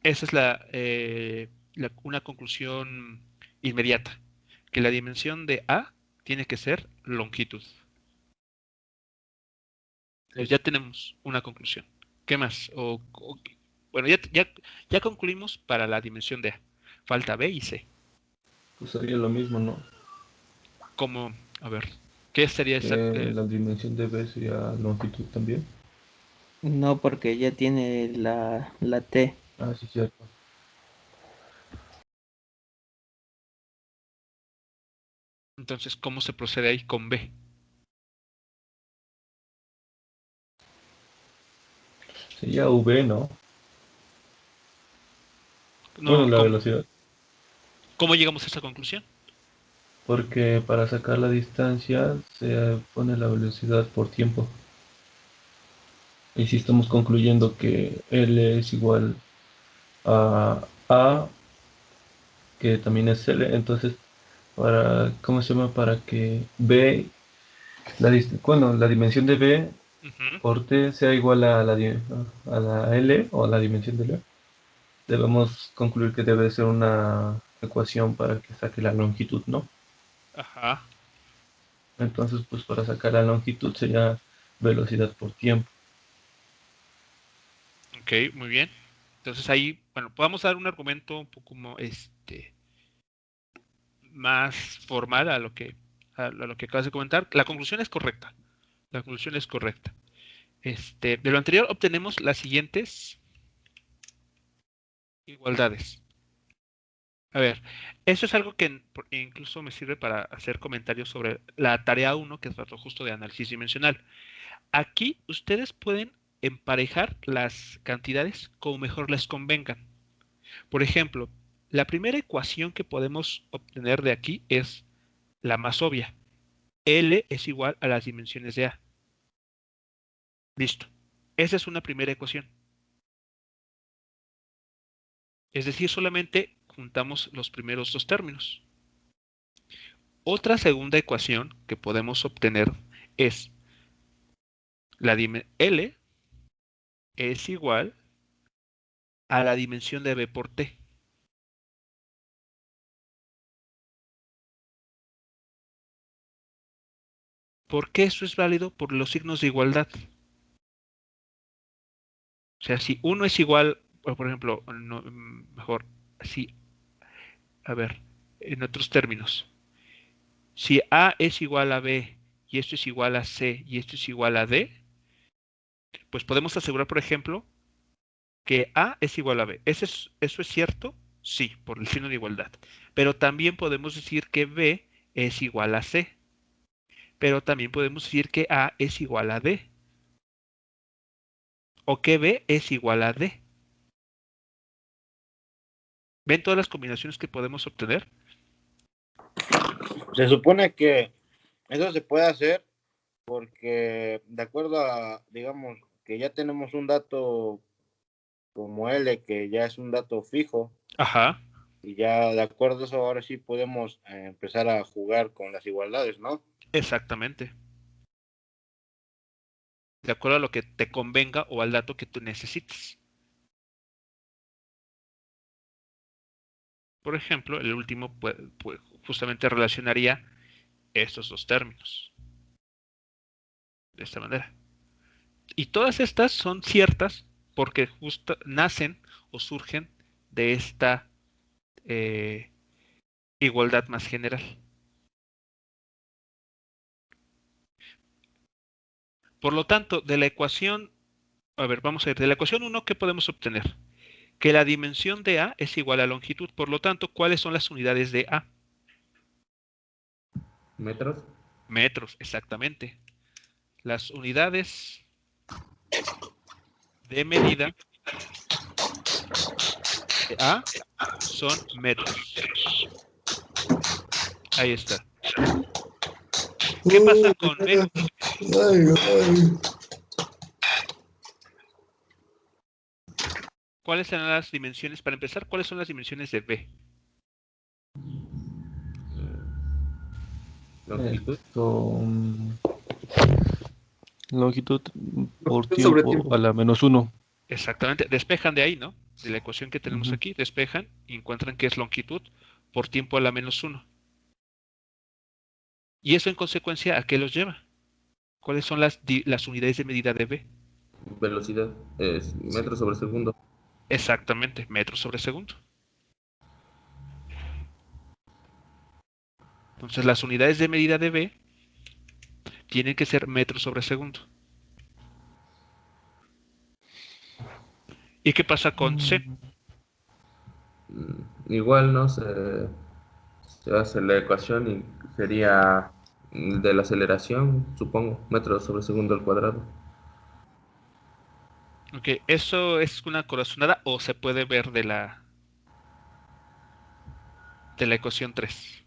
Speaker 1: esa es una conclusión inmediata, que la dimensión de A tiene que ser longitud. Entonces ya tenemos una conclusión. ¿Qué más? Bueno, ya concluimos para la dimensión de A. Falta B y C.
Speaker 6: Pues sería lo mismo, ¿no?
Speaker 1: Como, a ver, ¿qué sería esa?
Speaker 6: La dimensión de B sería longitud también.
Speaker 3: No, porque ya tiene la T.
Speaker 6: Ah, sí, cierto.
Speaker 1: Entonces, ¿cómo se procede ahí con B?
Speaker 6: Sería V, ¿no?
Speaker 1: No,
Speaker 6: Bueno, la velocidad.
Speaker 1: ¿cómo llegamos a esa conclusión?
Speaker 6: Porque para sacar la distancia se pone la velocidad por tiempo. Y si estamos concluyendo que L es igual a A, que también es L, entonces ¿cómo se llama? Para que B, la dimensión de B
Speaker 1: Ujú.
Speaker 6: por T sea igual a la L o a la dimensión de L, debemos concluir que debe ser una ecuación para que saque la longitud, ¿no?
Speaker 1: Ajá.
Speaker 6: Entonces, pues para sacar la longitud sería velocidad por tiempo.
Speaker 1: Ok, muy bien. Entonces ahí, bueno, podemos dar un argumento un poco más formal a lo que acabas de comentar. La conclusión es correcta. La conclusión es correcta. De lo anterior obtenemos las siguientes igualdades. A ver, eso es algo que incluso me sirve para hacer comentarios sobre la tarea 1, que trató justo de análisis dimensional. Aquí ustedes pueden emparejar las cantidades como mejor les convengan. Por ejemplo, la primera ecuación que podemos obtener de aquí es la más obvia. L es igual a las dimensiones de A. Listo. Esa es una primera ecuación. Es decir, solamente juntamos los primeros dos términos. Otra segunda ecuación que podemos obtener es L es igual a la dimensión de B por T. ¿Por qué eso es válido? Por los signos de igualdad. O sea, si uno es igual, por ejemplo, no, mejor, si, a ver, en otros términos, si A es igual a B y esto es igual a C y esto es igual a D, pues podemos asegurar, por ejemplo, que A es igual a B. ¿Eso es cierto? Sí, por el signo de igualdad. Pero también podemos decir que B es igual a C. Pero también podemos decir que A es igual a D. O que B es igual a D. ¿Ven todas las combinaciones que podemos obtener?
Speaker 9: Se supone que eso se puede hacer porque de acuerdo a, digamos, que ya tenemos un dato como L, que ya es un dato fijo,
Speaker 1: Ajá,
Speaker 9: y ya de acuerdo a eso ahora sí podemos empezar a jugar con las igualdades, ¿no?
Speaker 1: exactamente. De acuerdo a lo que te convenga o al dato que tú necesites. Por ejemplo, el último justamente relacionaría estos dos términos. De esta manera. Y todas estas son ciertas porque justo nacen o surgen de esta igualdad más general. Por lo tanto, de la ecuación, a ver, vamos a ver, de la ecuación 1, ¿qué podemos obtener? Que la dimensión de A es igual a longitud. Por lo tanto, ¿cuáles son las unidades de A?
Speaker 5: ¿Metros?
Speaker 1: Metros, exactamente. Las unidades de medida de A son metros. Ahí está. ¿Qué pasa con B? ¿Cuáles serán las dimensiones? Para empezar, ¿cuáles son las dimensiones de B?
Speaker 5: ¿Longitud?
Speaker 6: Longitud por
Speaker 2: Sobre
Speaker 6: tiempo
Speaker 2: tiempo.
Speaker 6: a la -1.
Speaker 1: Exactamente. Despejan de ahí, ¿no? De la ecuación que tenemos
Speaker 6: Ujú.
Speaker 1: aquí, despejan y encuentran que es longitud por tiempo a la -1. ¿Y eso en consecuencia a qué los lleva? ¿Cuáles son las unidades de medida de B?
Speaker 5: Velocidad es metros sobre segundo.
Speaker 1: Exactamente, metros sobre segundo. Entonces las unidades de medida de B tienen que ser metros sobre segundo. ¿Y qué pasa con C?
Speaker 5: Igual, ¿no? Se hace la ecuación y sería de la aceleración, supongo, metros sobre segundo al cuadrado.
Speaker 1: Ok, ¿eso es una corazonada o se puede ver de la ecuación 3?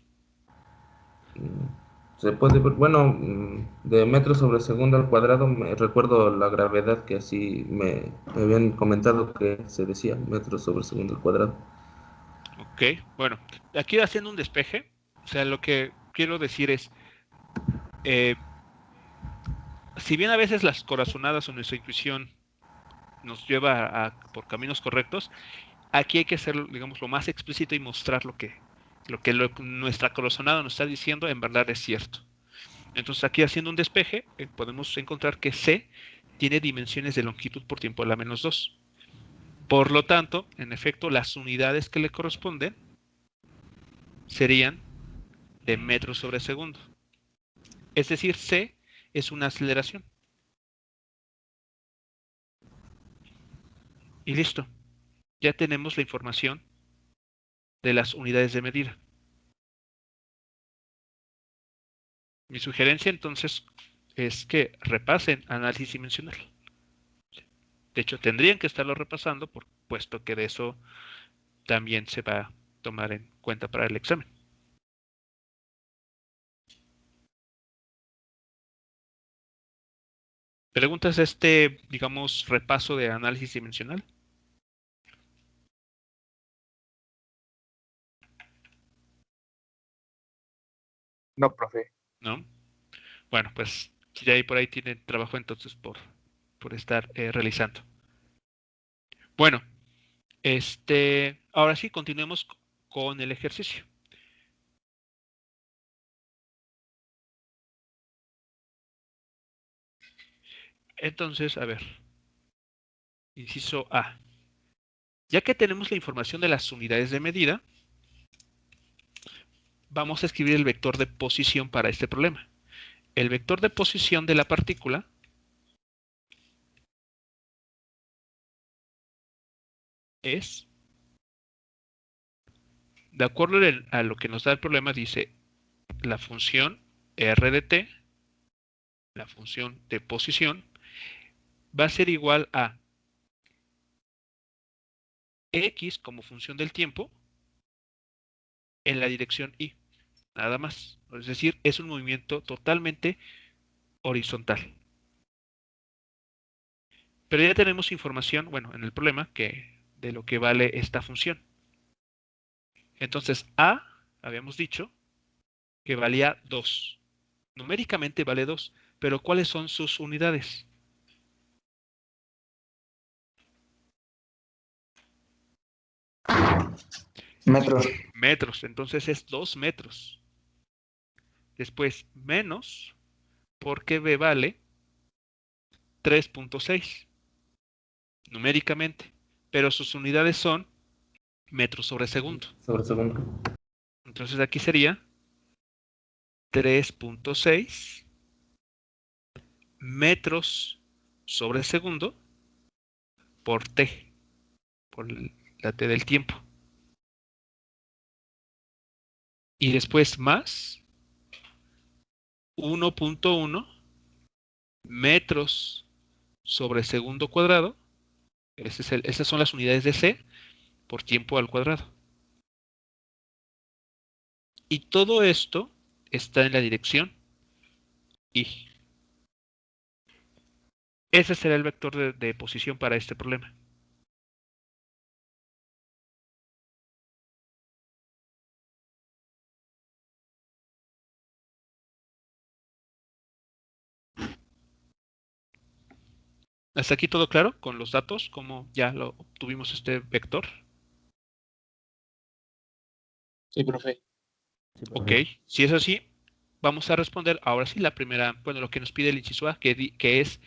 Speaker 5: Se puede ver, bueno, de metros sobre segundo al cuadrado, me recuerdo la gravedad que así me habían comentado que se decía metros sobre segundo al cuadrado.
Speaker 1: Ok, bueno, aquí haciendo un despeje, o sea, lo que quiero decir es, si bien a veces las corazonadas o nuestra intuición nos lleva por caminos correctos, aquí hay que ser, digamos, lo más explícito y mostrar lo que nuestra corazonada nos está diciendo en verdad es cierto. Entonces aquí haciendo un despeje, podemos encontrar que C tiene dimensiones de longitud por tiempo a la -2. Por lo tanto, en efecto, las unidades que le corresponden serían de metros sobre segundo. Es decir, C es una aceleración. Y listo. Ya tenemos la información de las unidades de medida. Mi sugerencia entonces es que repasen análisis dimensional. De hecho, tendrían que estarlo repasando, puesto que de eso también se va a tomar en cuenta para el examen. ¿Preguntas digamos, repaso de análisis dimensional?
Speaker 2: No, profe.
Speaker 1: ¿No? Bueno, pues ya ahí por ahí tienen trabajo entonces por estar realizando. Bueno, ahora sí, continuemos con el ejercicio. Entonces, a ver, inciso A. Ya que tenemos la información de las unidades de medida, vamos a escribir el vector de posición para este problema. El vector de posición de la partícula es, de acuerdo a lo que nos da el problema, dice la función r de t, la función de posición, va a ser igual a x como función del tiempo en la dirección y, nada más. Es decir, es un movimiento totalmente horizontal. Pero ya tenemos información, bueno, en el problema, de lo que vale esta función. Entonces, a, habíamos dicho, que valía 2. Numéricamente vale 2, pero ¿cuáles son sus unidades?
Speaker 7: Metros.
Speaker 1: Metros, entonces es 2 metros. Después, menos, porque b vale 3.6 numéricamente, pero sus unidades son metros sobre segundo.
Speaker 5: Sobre segundo.
Speaker 1: Entonces aquí sería 3.6 metros sobre segundo por t, por la t del tiempo. Y después más 1.1 metros sobre segundo cuadrado. Esas son las unidades de c por tiempo al cuadrado. Y todo esto está en la dirección y. Ese será el vector de posición para este problema. ¿Hasta aquí todo claro con los datos? ¿Cómo ya lo obtuvimos este vector?
Speaker 2: Sí, profe.
Speaker 8: Sí,
Speaker 1: Ok,
Speaker 8: profe.
Speaker 1: si es así, vamos a responder ahora sí la primera, bueno, lo que nos pide el inciso A, que es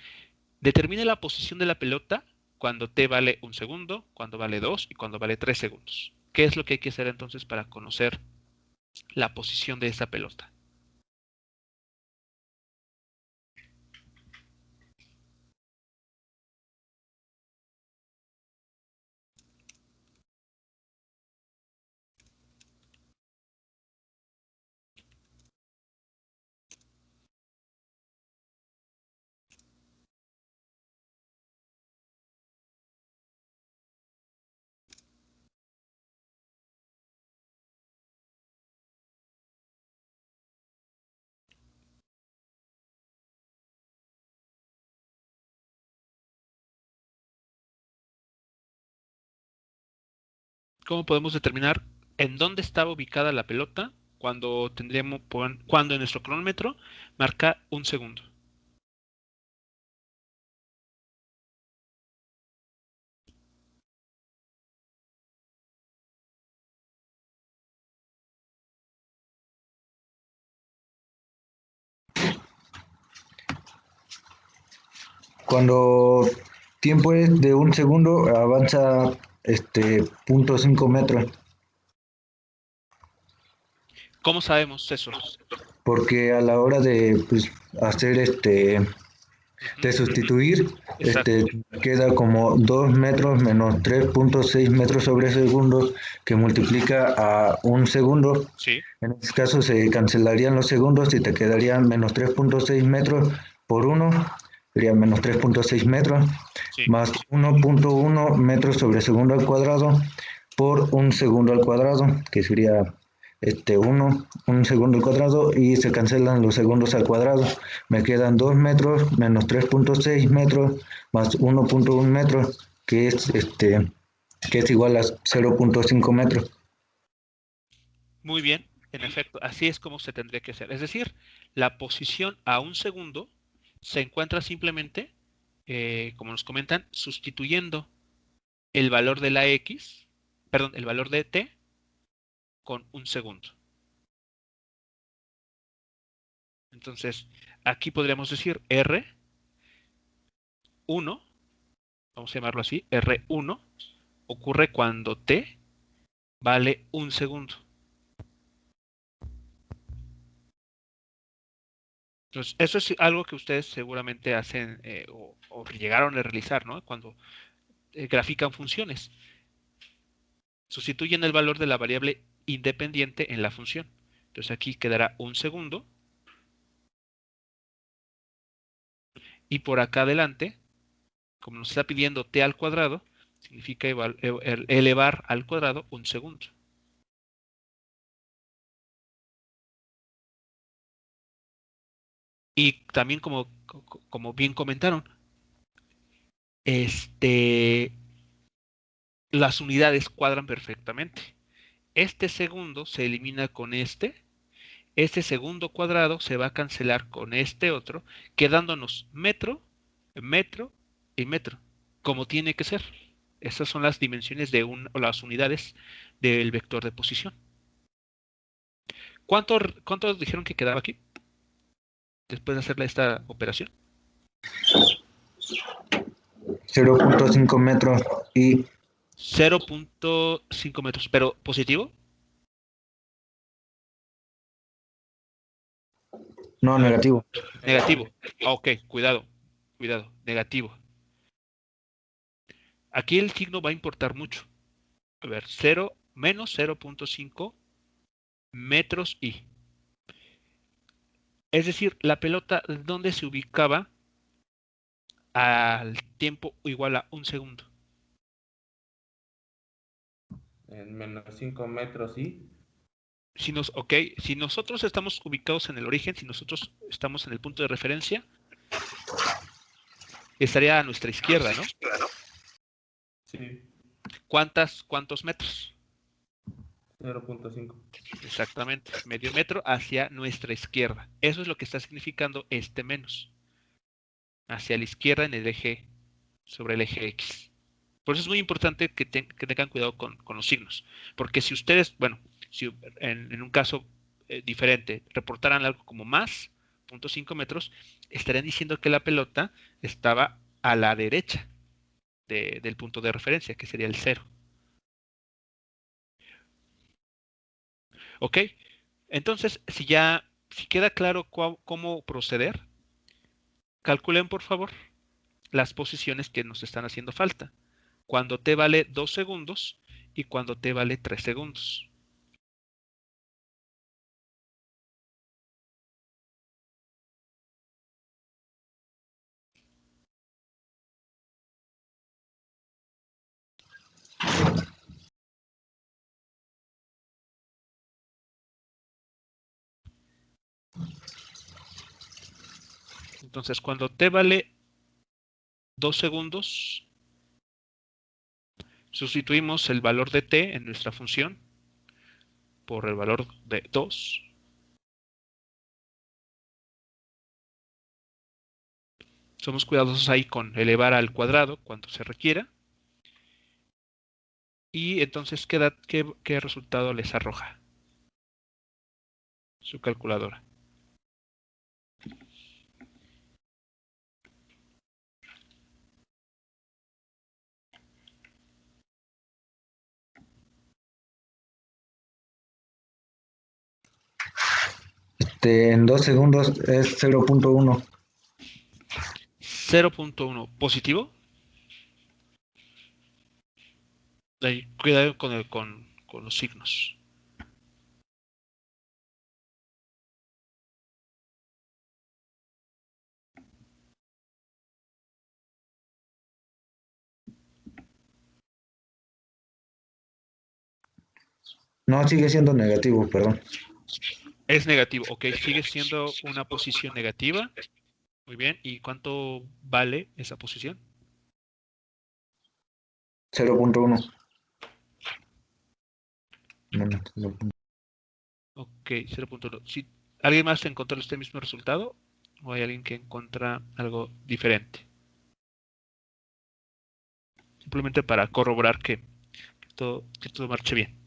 Speaker 1: determine la posición de la pelota cuando t vale 1 segundo, cuando vale 2 y cuando vale 3 segundos. ¿Qué es lo que hay que hacer entonces para conocer la posición de esa pelota? ¿Cómo podemos determinar en dónde estaba ubicada la pelota cuando cuando en nuestro cronómetro marca 1 segundo?
Speaker 7: Cuando tiempo es de 1 segundo, avanza 0.5 metros,
Speaker 1: ¿Cómo sabemos eso?
Speaker 7: porque a la hora de pues, hacer De sustituir,
Speaker 1: Exacto.
Speaker 7: queda como 2 metros menos 3.6 metros sobre segundo, que multiplica a un segundo.
Speaker 1: Sí,
Speaker 7: En este caso se cancelarían los segundos y te quedarían menos 3.6 metros por 1, sería menos 3.6 metros,
Speaker 1: sí.
Speaker 7: más 1.1 metros sobre segundo al cuadrado por un segundo al cuadrado, que sería 1, un segundo al cuadrado, y se cancelan los segundos al cuadrado. Me quedan 2 metros menos 3.6 metros más 1.1 metros, que es igual a 0.5 metros.
Speaker 1: Muy bien. En efecto, así es como se tendría que hacer. Es decir, la posición a un segundo se encuentra simplemente, como nos comentan, sustituyendo el valor de la X, perdón, el valor de T con un segundo. Entonces, aquí podríamos decir R1, vamos a llamarlo así, R1 ocurre cuando T vale un segundo. Entonces, eso es algo que ustedes seguramente hacen o llegaron a realizar, ¿no? Cuando grafican funciones. Sustituyen el valor de la variable independiente en la función. Entonces aquí quedará un segundo. Y por acá adelante, como nos está pidiendo t al cuadrado, significa elevar al cuadrado un segundo. Y también como bien comentaron, las unidades cuadran perfectamente. Este segundo se elimina con este segundo cuadrado se va a cancelar con este otro, quedándonos metro, metro y metro, como tiene que ser. Estas son las dimensiones o las unidades del vector de posición. ¿Cuánto dijeron que quedaba aquí? Después de hacerle esta operación.
Speaker 7: 0.5 metros y
Speaker 1: 0.5 metros, pero positivo.
Speaker 7: no negativo.
Speaker 1: Negativo. Ok, cuidado, negativo. Aquí el signo va a importar mucho. A ver, 0 menos 0.5 metros y. Es decir, la pelota, ¿dónde se ubicaba al tiempo igual a un segundo?
Speaker 5: En menos 5 metros y
Speaker 1: Si nosotros estamos ubicados en el origen, si nosotros estamos en el punto de referencia, estaría a nuestra izquierda, ¿no?
Speaker 5: sí,
Speaker 1: ¿Cuántos metros?
Speaker 5: 0.5.
Speaker 1: Exactamente, medio metro hacia nuestra izquierda. Eso es lo que está significando este menos. Hacia la izquierda en el eje, sobre el eje X. Por eso es muy importante que tengan cuidado con los signos. Porque si ustedes, bueno, si en un caso diferente reportaran algo como más 0.5 metros, estarían diciendo que la pelota estaba a la derecha del punto de referencia, que sería el 0. ¿Ok? Entonces, si queda claro cómo proceder, calculen por favor las posiciones que nos están haciendo falta. Cuando t vale 2 segundos y cuando t vale 3 segundos. Entonces, cuando t vale 2 segundos, sustituimos el valor de t en nuestra función por el valor de 2. Somos cuidadosos ahí con elevar al cuadrado cuando se requiera. Y entonces, ¿qué resultado les arroja su calculadora?
Speaker 7: En 2 segundos es 0.1.
Speaker 1: 0.1 positivo. Ahí, cuidado con los signos.
Speaker 7: No, sigue siendo negativo, perdón.
Speaker 1: Es negativo, ok, sigue siendo una posición negativa. Muy bien, ¿y cuánto vale esa posición?
Speaker 7: 0.1. Bueno,
Speaker 1: Ok, 0.1. Si ¿alguien más encontró este mismo resultado? ¿O hay alguien que encuentra algo diferente? Simplemente para corroborar que todo marche bien.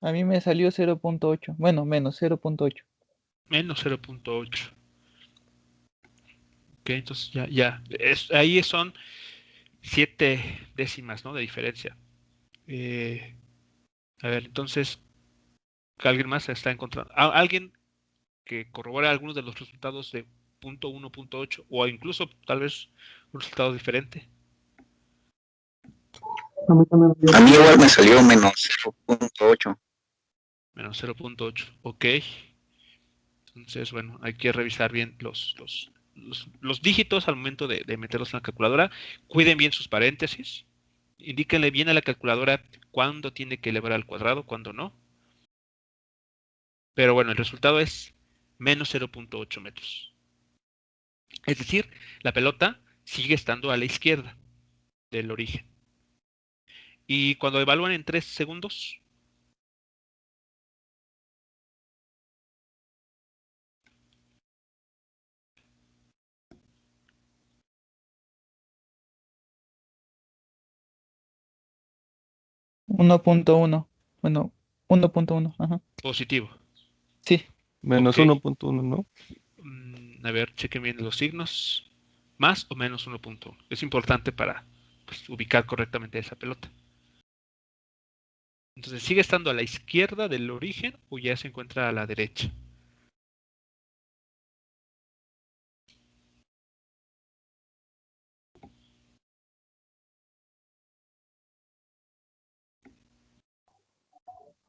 Speaker 4: A mí me salió 0.8. Bueno, menos 0.8.
Speaker 1: Menos 0.8. Ok, entonces ya. Ahí son 7 décimas, ¿no? De diferencia. A ver, entonces, ¿alguien más está encontrando? ¿Alguien que corrobore algunos de los resultados de punto 1, punto 8? O incluso tal vez un resultado diferente.
Speaker 10: A mí igual me salió menos 0.8.
Speaker 1: Menos 0.8. Ok. Entonces, bueno, hay que revisar bien los dígitos al momento de meterlos en la calculadora. Cuiden bien sus paréntesis. Indíquenle bien a la calculadora cuándo tiene que elevar al cuadrado, cuándo no. Pero bueno, el resultado es menos 0.8 metros. Es decir, la pelota sigue estando a la izquierda del origen. Y cuando evalúan en 3 segundos,
Speaker 4: 1.1. Bueno, 1.1. Ajá.
Speaker 1: positivo.
Speaker 4: Sí.
Speaker 6: Menos
Speaker 1: Ok.
Speaker 6: 1.1, ¿no?
Speaker 1: A ver, chequen bien los signos. Más o menos 1.1. Es importante para pues, ubicar correctamente esa pelota. Entonces, ¿sigue estando a la izquierda del origen o ya se encuentra a la derecha?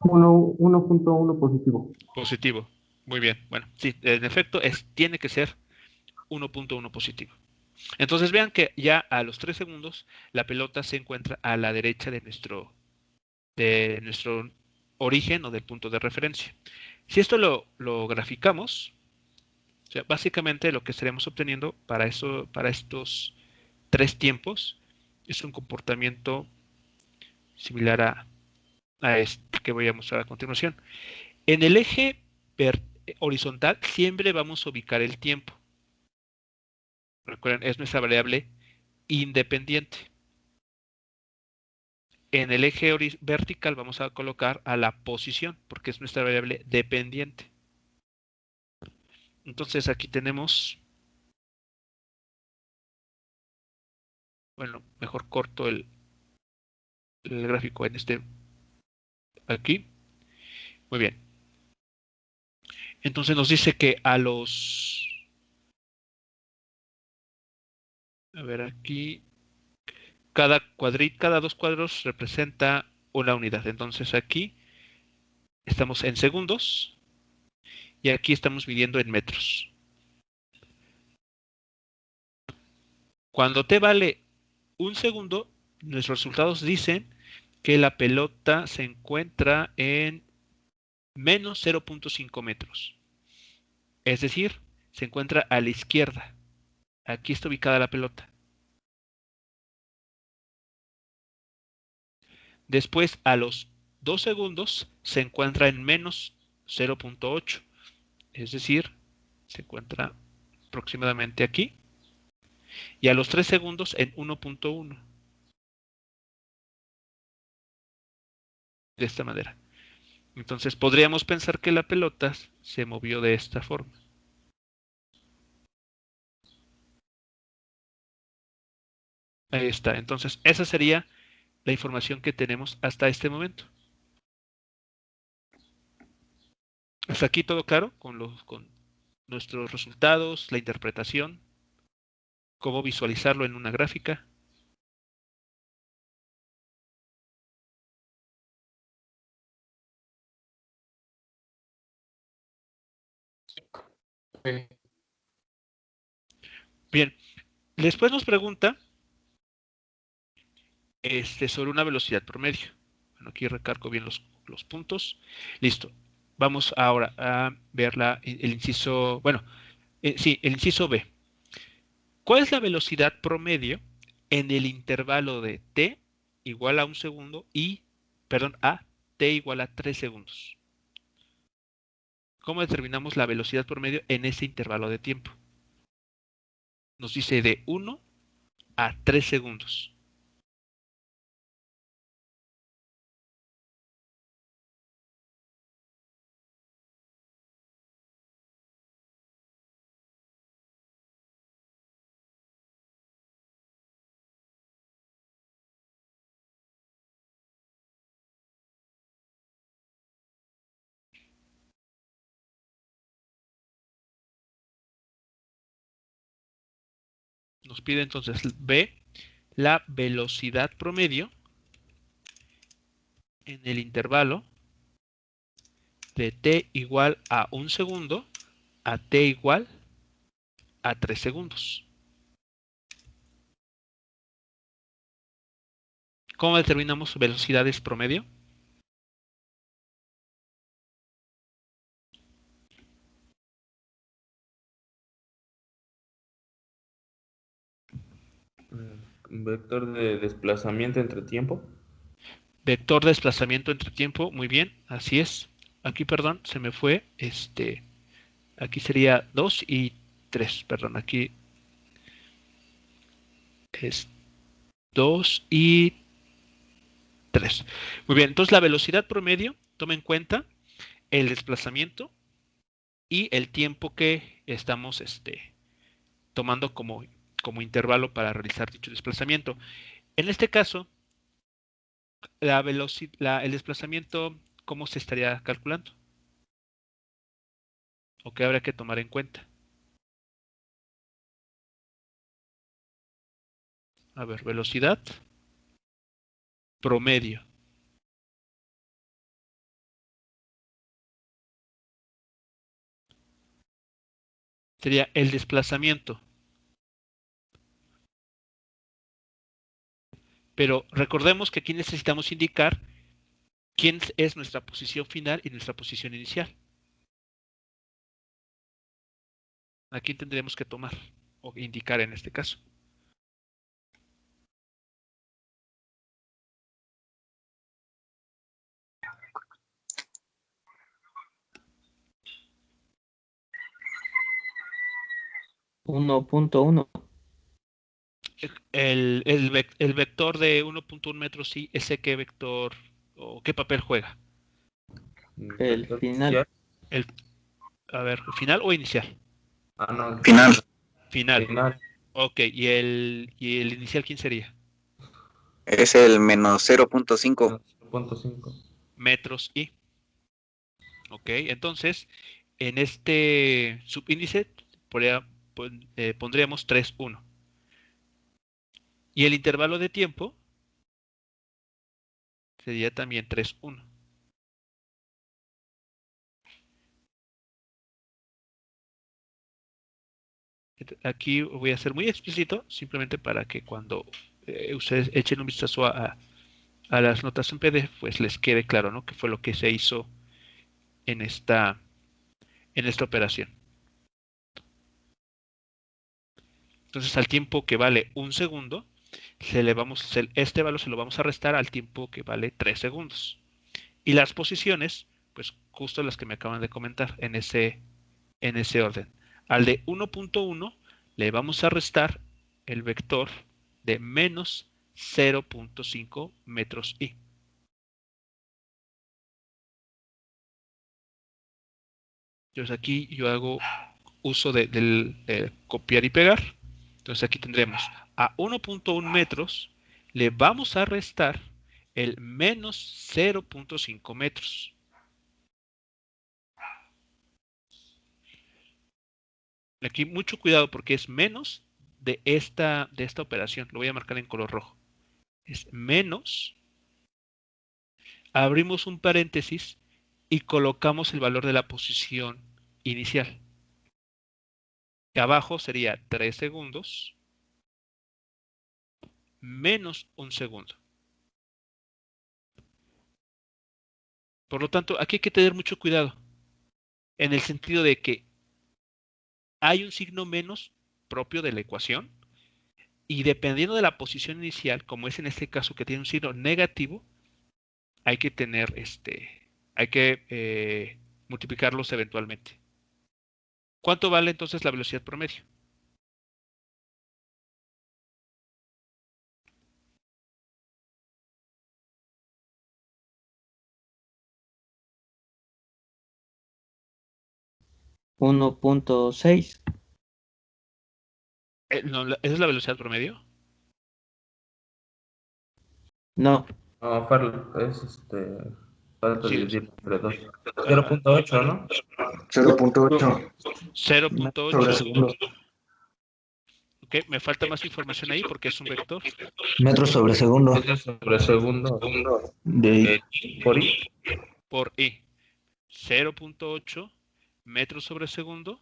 Speaker 5: Uno 1.1 positivo.
Speaker 1: Positivo. Muy bien. Bueno, sí, en efecto, tiene que ser 1.1 positivo. Entonces vean que ya a los 3 segundos la pelota se encuentra a la derecha de nuestro origen o del punto de referencia. Si esto lo graficamos, o sea, básicamente lo que estaremos obteniendo para estos 3 tiempos es un comportamiento similar a este que voy a mostrar a continuación. En el eje horizontal siempre vamos a ubicar el tiempo. Recuerden, es nuestra variable independiente. En el eje vertical vamos a colocar a la posición, porque es nuestra variable dependiente. Entonces aquí tenemos, bueno, mejor corto el gráfico en aquí. Muy bien. Entonces nos dice que a ver aquí, cada 2 cuadros representa una unidad. Entonces aquí estamos en segundos y aquí estamos midiendo en metros. Cuando t vale 1 segundo, nuestros resultados dicen que la pelota se encuentra en menos 0.5 metros. Es decir, se encuentra a la izquierda. Aquí está ubicada la pelota. Después, a los 2 segundos, se encuentra en menos 0.8. Es decir, se encuentra aproximadamente aquí. Y a los 3 segundos en 1.1. De esta manera. Entonces podríamos pensar que la pelota se movió de esta forma. Ahí está. Entonces, esa sería la información que tenemos hasta este momento. Hasta aquí todo claro con nuestros resultados, la interpretación, cómo visualizarlo en una gráfica. Bien, después nos pregunta sobre una velocidad promedio. Bueno, aquí recargo bien los puntos. Listo. Vamos ahora a ver el inciso, bueno, sí, el inciso B. ¿Cuál es la velocidad promedio en el intervalo de t igual a 1 segundo y, perdón, a t igual a 3 segundos? ¿Cómo determinamos la velocidad promedio en ese intervalo de tiempo? Nos dice de 1 a 3 segundos. Nos pide entonces B, la velocidad promedio en el intervalo de t igual a 1 segundo a t igual a 3 segundos. ¿Cómo determinamos velocidades promedio?
Speaker 5: Vector de desplazamiento entre tiempo.
Speaker 1: Vector de desplazamiento entre tiempo, muy bien, así es. Aquí, perdón, se me fue, aquí sería 2 y 3, perdón, aquí es 2 y 3. Muy bien, entonces la velocidad promedio, toma en cuenta el desplazamiento y el tiempo que estamos tomando como intervalo para realizar dicho desplazamiento. En este caso, el desplazamiento, ¿cómo se estaría calculando? ¿O qué habría que tomar en cuenta? A ver, velocidad promedio. Sería el desplazamiento. Pero recordemos que aquí necesitamos indicar quién es nuestra posición final y nuestra posición inicial. Aquí tendremos que tomar o indicar en este caso. El vector de 1.1 metros, sí, ese qué vector o qué papel juega.
Speaker 3: El
Speaker 5: Vector
Speaker 3: final.
Speaker 5: inicial.
Speaker 1: A ver, ¿final o inicial?
Speaker 5: Ah, no.
Speaker 10: Final.
Speaker 1: Final.
Speaker 5: Final.
Speaker 1: Ok, ¿y el inicial quién sería?
Speaker 10: Es el menos 0.5.
Speaker 5: 0.5.
Speaker 1: Metros y. Ok, entonces, en este subíndice pondríamos 3,1. Y el intervalo de tiempo sería también 3,1. Aquí voy a ser muy explícito, simplemente para que cuando ustedes echen un vistazo a las notas en PDF, pues les quede claro, ¿no? Qué fue lo que se hizo en esta operación. Entonces, al tiempo que vale 1 segundo, este valor se lo vamos a restar al tiempo que vale 3 segundos. Y las posiciones, pues justo las que me acaban de comentar en ese orden. Al de 1.1 le vamos a restar el vector de menos 0.5 metros y. Entonces aquí yo hago uso del copiar y pegar. Entonces aquí tendremos a 1.1 metros le vamos a restar el menos 0.5 metros. Aquí mucho cuidado porque es menos de esta operación. Lo voy a marcar en color rojo. Es menos. Abrimos un paréntesis y colocamos el valor de la posición inicial. Y abajo sería 3 segundos menos 1 segundo. Por lo tanto, aquí hay que tener mucho cuidado. En el sentido de que hay un signo menos propio de la ecuación. Y dependiendo de la posición inicial, como es en este caso que tiene un signo negativo, hay que tener multiplicarlos eventualmente. ¿Cuánto vale entonces la velocidad promedio?
Speaker 3: ¿1.6?
Speaker 1: No, ¿esa es la velocidad promedio?
Speaker 3: No,
Speaker 5: No, falta
Speaker 1: Sí,
Speaker 5: dividir entre 2. 0.8, ¿no?
Speaker 7: 0.8 sobre
Speaker 1: 0.8.
Speaker 7: segundo.
Speaker 1: Ok, me falta más información ahí porque es un vector.
Speaker 7: Metros sobre segundo.
Speaker 5: Metros sobre segundo
Speaker 7: De
Speaker 5: por I.
Speaker 1: Por I. 0.8 metros sobre segundo.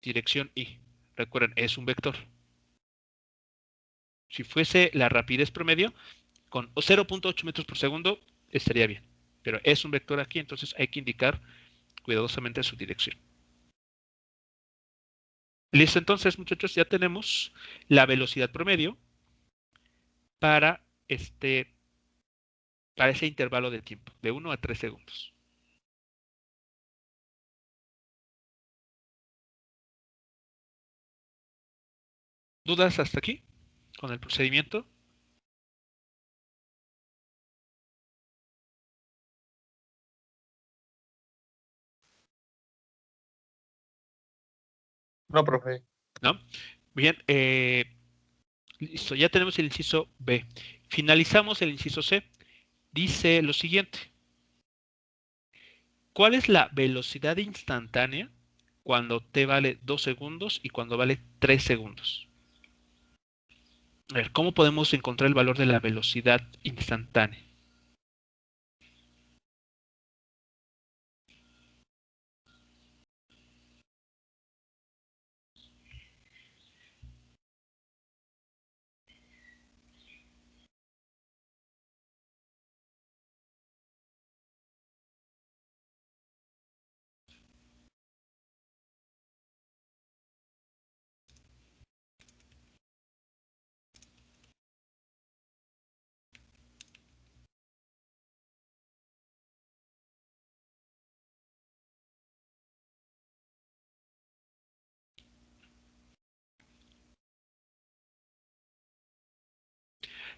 Speaker 1: Dirección I. Recuerden, es un vector. Si fuese la rapidez promedio, con 0.8 metros por segundo estaría bien. Pero es un vector aquí, entonces hay que indicar cuidadosamente su dirección. Listo, entonces, muchachos, ya tenemos la velocidad promedio para ese intervalo de tiempo, de 1 a 3 segundos. ¿Dudas hasta aquí con el procedimiento?
Speaker 2: No, profe.
Speaker 1: ¿No? Bien, listo, ya tenemos el inciso B. Finalizamos el inciso C. Dice lo siguiente. ¿Cuál es la velocidad instantánea cuando t vale 2 segundos y cuando vale 3 segundos? A ver, ¿cómo podemos encontrar el valor de la velocidad instantánea?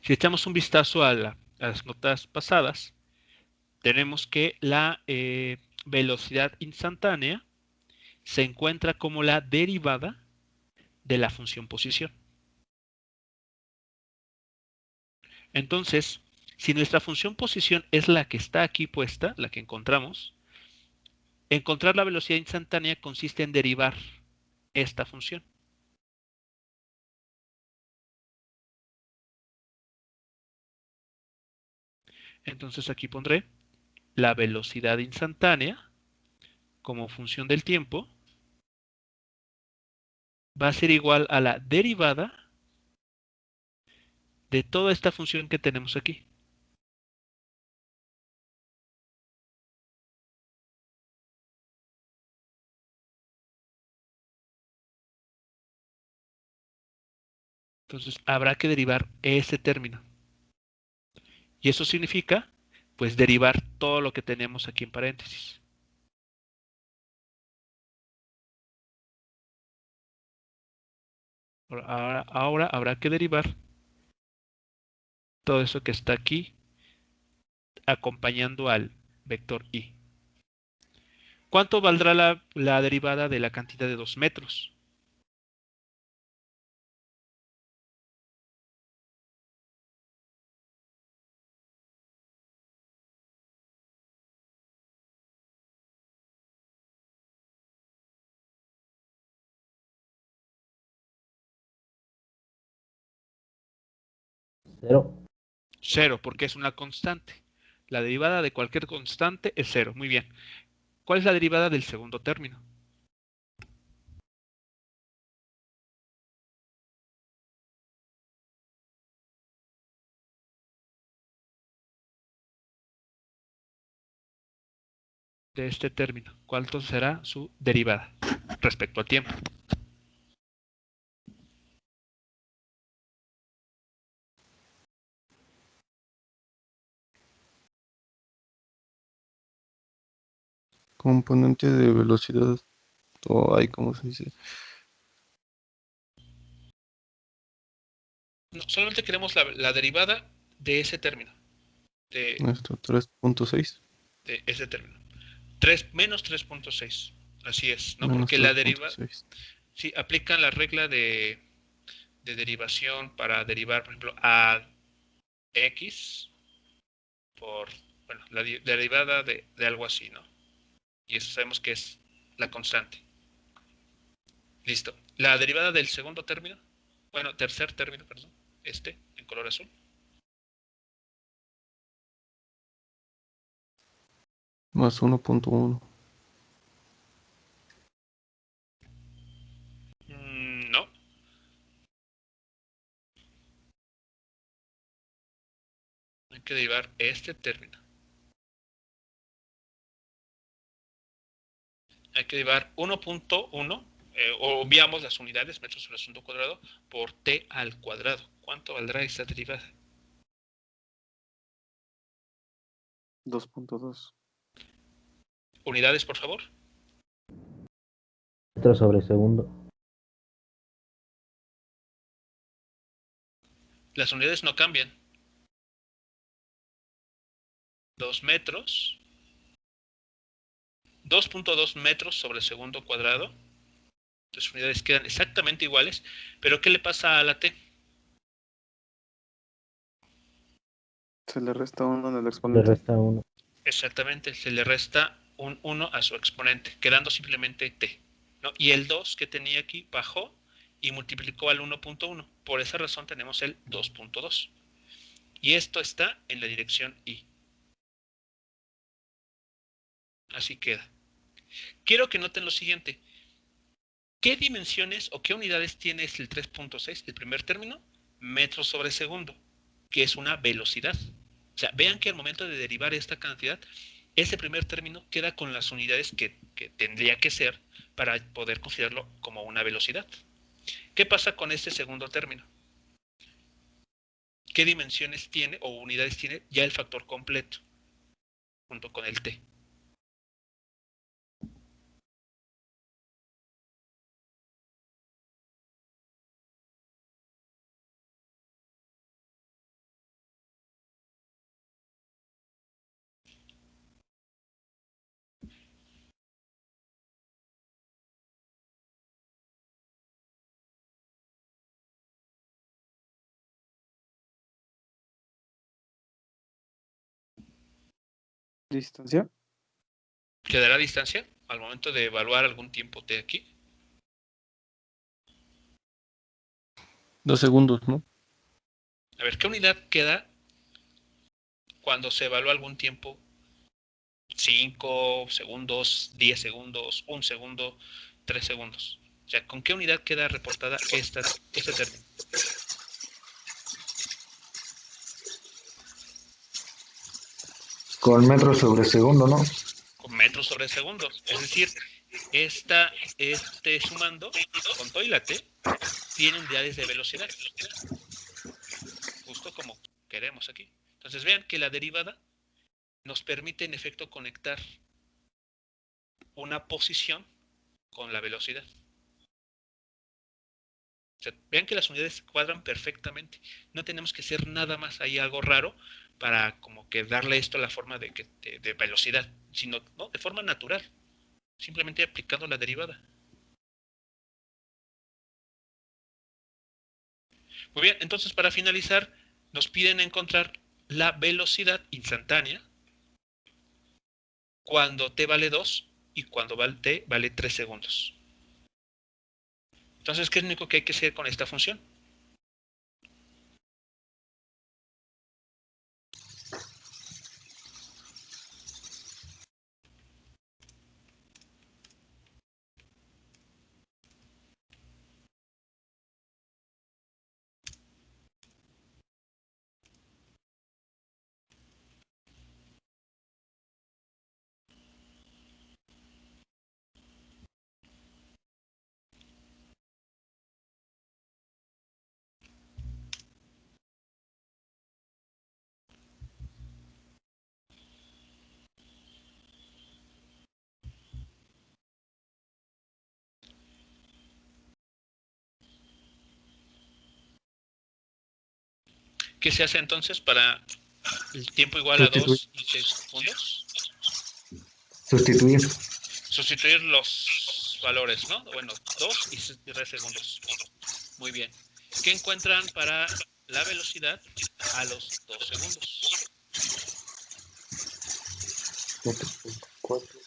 Speaker 1: Si echamos un vistazo a las notas pasadas, tenemos que la velocidad instantánea se encuentra como la derivada de la función posición. Entonces, si nuestra función posición es la que está aquí puesta, la que encontramos, encontrar la velocidad instantánea consiste en derivar esta función. Entonces aquí pondré la velocidad instantánea como función del tiempo va a ser igual a la derivada de toda esta función que tenemos aquí. Entonces habrá que derivar ese término. Y eso significa, pues, derivar todo lo que tenemos aquí en paréntesis. Ahora habrá que derivar todo eso que está aquí acompañando al vector i. ¿Cuánto valdrá la derivada de la cantidad de 2 metros?
Speaker 8: 0.
Speaker 1: 0, porque es una constante. La derivada de cualquier constante es 0. Muy bien. ¿Cuál es la derivada del segundo término? De este término. ¿Cuál entonces será su derivada respecto al tiempo?
Speaker 6: Componente de velocidad, o hay, ¿cómo se dice?
Speaker 1: No, solamente queremos la derivada de ese término. De
Speaker 6: Esto, 3.6
Speaker 1: ese término. 3 menos 3.6. Así es, ¿no?
Speaker 6: menos
Speaker 1: Porque la derivada,
Speaker 6: 3.6.
Speaker 1: sí, aplican la regla de derivación para derivar, por ejemplo, a x por, bueno, la derivada de algo así, ¿no? Y eso sabemos que es la constante. Listo. La derivada del segundo término, bueno, tercer término, perdón, en color azul.
Speaker 6: Más 1.1.
Speaker 1: No. Hay que derivar este término. Hay que derivar 1.1, obviamos las unidades, metros sobre segundo cuadrado, por t al cuadrado. ¿Cuánto valdrá esta derivada?
Speaker 6: 2.2.
Speaker 1: Unidades, por favor.
Speaker 8: Metros sobre segundo.
Speaker 1: Las unidades no cambian. 2 metros. 2.2 metros sobre segundo cuadrado. Las unidades quedan exactamente iguales. Pero ¿qué le pasa a la t?
Speaker 6: Se le resta 1 en el
Speaker 8: Le
Speaker 6: exponente.
Speaker 8: resta 1.
Speaker 1: Exactamente, se le resta un 1 a su exponente, quedando simplemente t, ¿no? Y el 2 que tenía aquí bajó y multiplicó al 1.1. Por esa razón tenemos el 2.2. Y esto está en la dirección y. Así queda. Quiero que noten lo siguiente. ¿Qué dimensiones o qué unidades tiene el 3.6, el primer término? Metros sobre segundo, que es una velocidad. O sea, vean que al momento de derivar esta cantidad, ese primer término queda con las unidades que tendría que ser para poder considerarlo como una velocidad. ¿Qué pasa con este segundo término? ¿Qué dimensiones tiene o unidades tiene ya el factor completo junto con el t?
Speaker 6: ¿Distancia?
Speaker 1: ¿Quedará distancia al momento de evaluar algún tiempo t aquí?
Speaker 6: 2 segundos, ¿no?
Speaker 1: A ver, ¿qué unidad queda cuando se evalúa algún tiempo? 5 segundos, 10 segundos, 1 segundo, 3 segundos. O sea, ¿con qué unidad queda reportada este término?
Speaker 7: Con metros sobre segundo, ¿no?
Speaker 1: Con metros sobre segundo. Es decir, este sumando con todo y la t tiene unidades de velocidad. Justo como queremos aquí. Entonces vean que la derivada nos permite en efecto conectar una posición con la velocidad. O sea, vean que las unidades cuadran perfectamente. No tenemos que hacer nada más ahí algo raro para como que darle esto la forma de velocidad, sino ¿no? De forma natural, simplemente aplicando la derivada. Muy bien, entonces para finalizar nos piden encontrar la velocidad instantánea cuando t vale 2 y cuando t vale 3 segundos. Entonces, ¿qué es lo único que hay que hacer con esta función? ¿Qué se hace entonces para el tiempo igual a 2 y 6 segundos?
Speaker 7: Sustituir.
Speaker 1: Sustituir los valores, ¿no? Bueno, 2 y 3 segundos. Muy bien. ¿Qué encuentran para la velocidad a los 2 segundos?
Speaker 2: 4.4.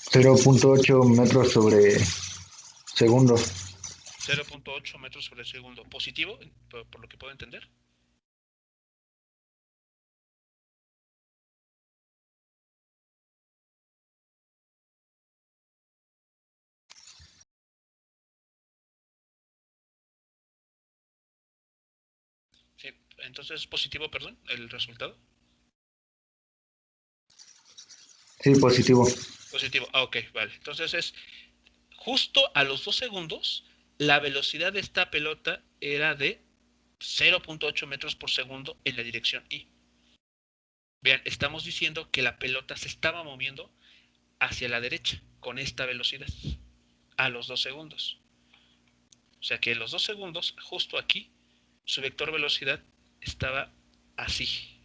Speaker 7: 0.8 metros sobre segundo.
Speaker 1: 0.8 metros sobre segundo. ¿Positivo, por lo que puedo entender? Sí, entonces positivo, perdón, el resultado.
Speaker 7: Sí, positivo.
Speaker 1: Positivo, ok, vale. Entonces es justo a los 2 segundos, la velocidad de esta pelota era de 0.8 metros por segundo en la dirección Y. Vean, estamos diciendo que la pelota se estaba moviendo hacia la derecha con esta velocidad a los 2 segundos. O sea que en los 2 segundos, justo aquí, su vector velocidad estaba así.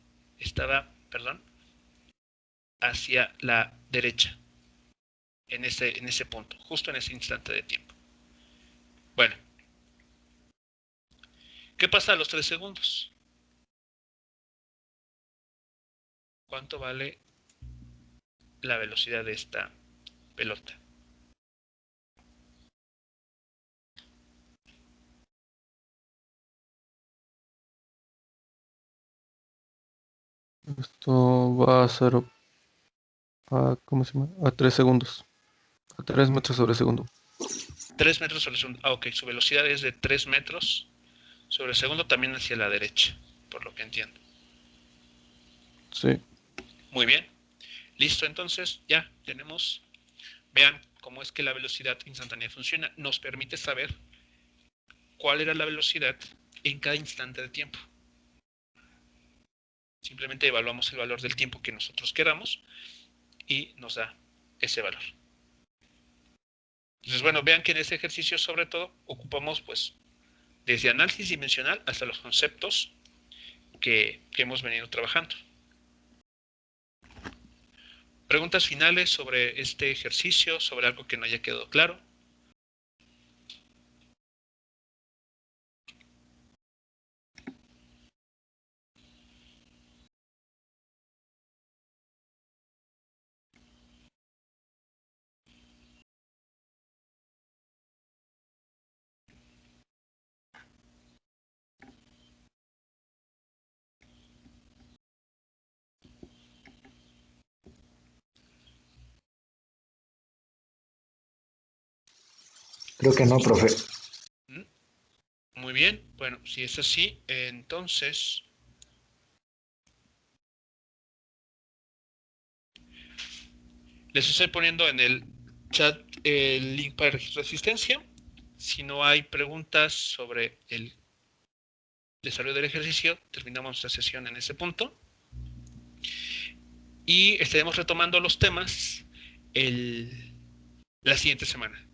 Speaker 1: Hacia la derecha. En ese punto, justo en ese instante de tiempo. Bueno. ¿Qué pasa a los 3 segundos? ¿Cuánto vale la velocidad de esta pelota?
Speaker 6: Esto va a ser ¿cómo se llama? A 3 segundos. A 3 metros sobre segundo.
Speaker 1: 3 metros sobre segundo. Ah, ok. Su velocidad es de 3 metros sobre segundo también hacia la derecha, por lo que entiendo.
Speaker 6: Sí.
Speaker 1: Muy bien. Listo, entonces ya tenemos. Vean cómo es que la velocidad instantánea funciona. Nos permite saber cuál era la velocidad en cada instante de tiempo. Simplemente evaluamos el valor del tiempo que nosotros queramos y nos da ese valor. Entonces, bueno, vean que en este ejercicio sobre todo ocupamos pues desde análisis dimensional hasta los conceptos que hemos venido trabajando. ¿Preguntas finales sobre este ejercicio, sobre algo que no haya quedado claro?
Speaker 7: Creo que no, profe.
Speaker 1: Muy bien, bueno, si es así, entonces les estoy poniendo en el chat el link para el registro de asistencia. Si no hay preguntas sobre el desarrollo del ejercicio, terminamos nuestra sesión en ese punto. Y estaremos retomando los temas la siguiente semana.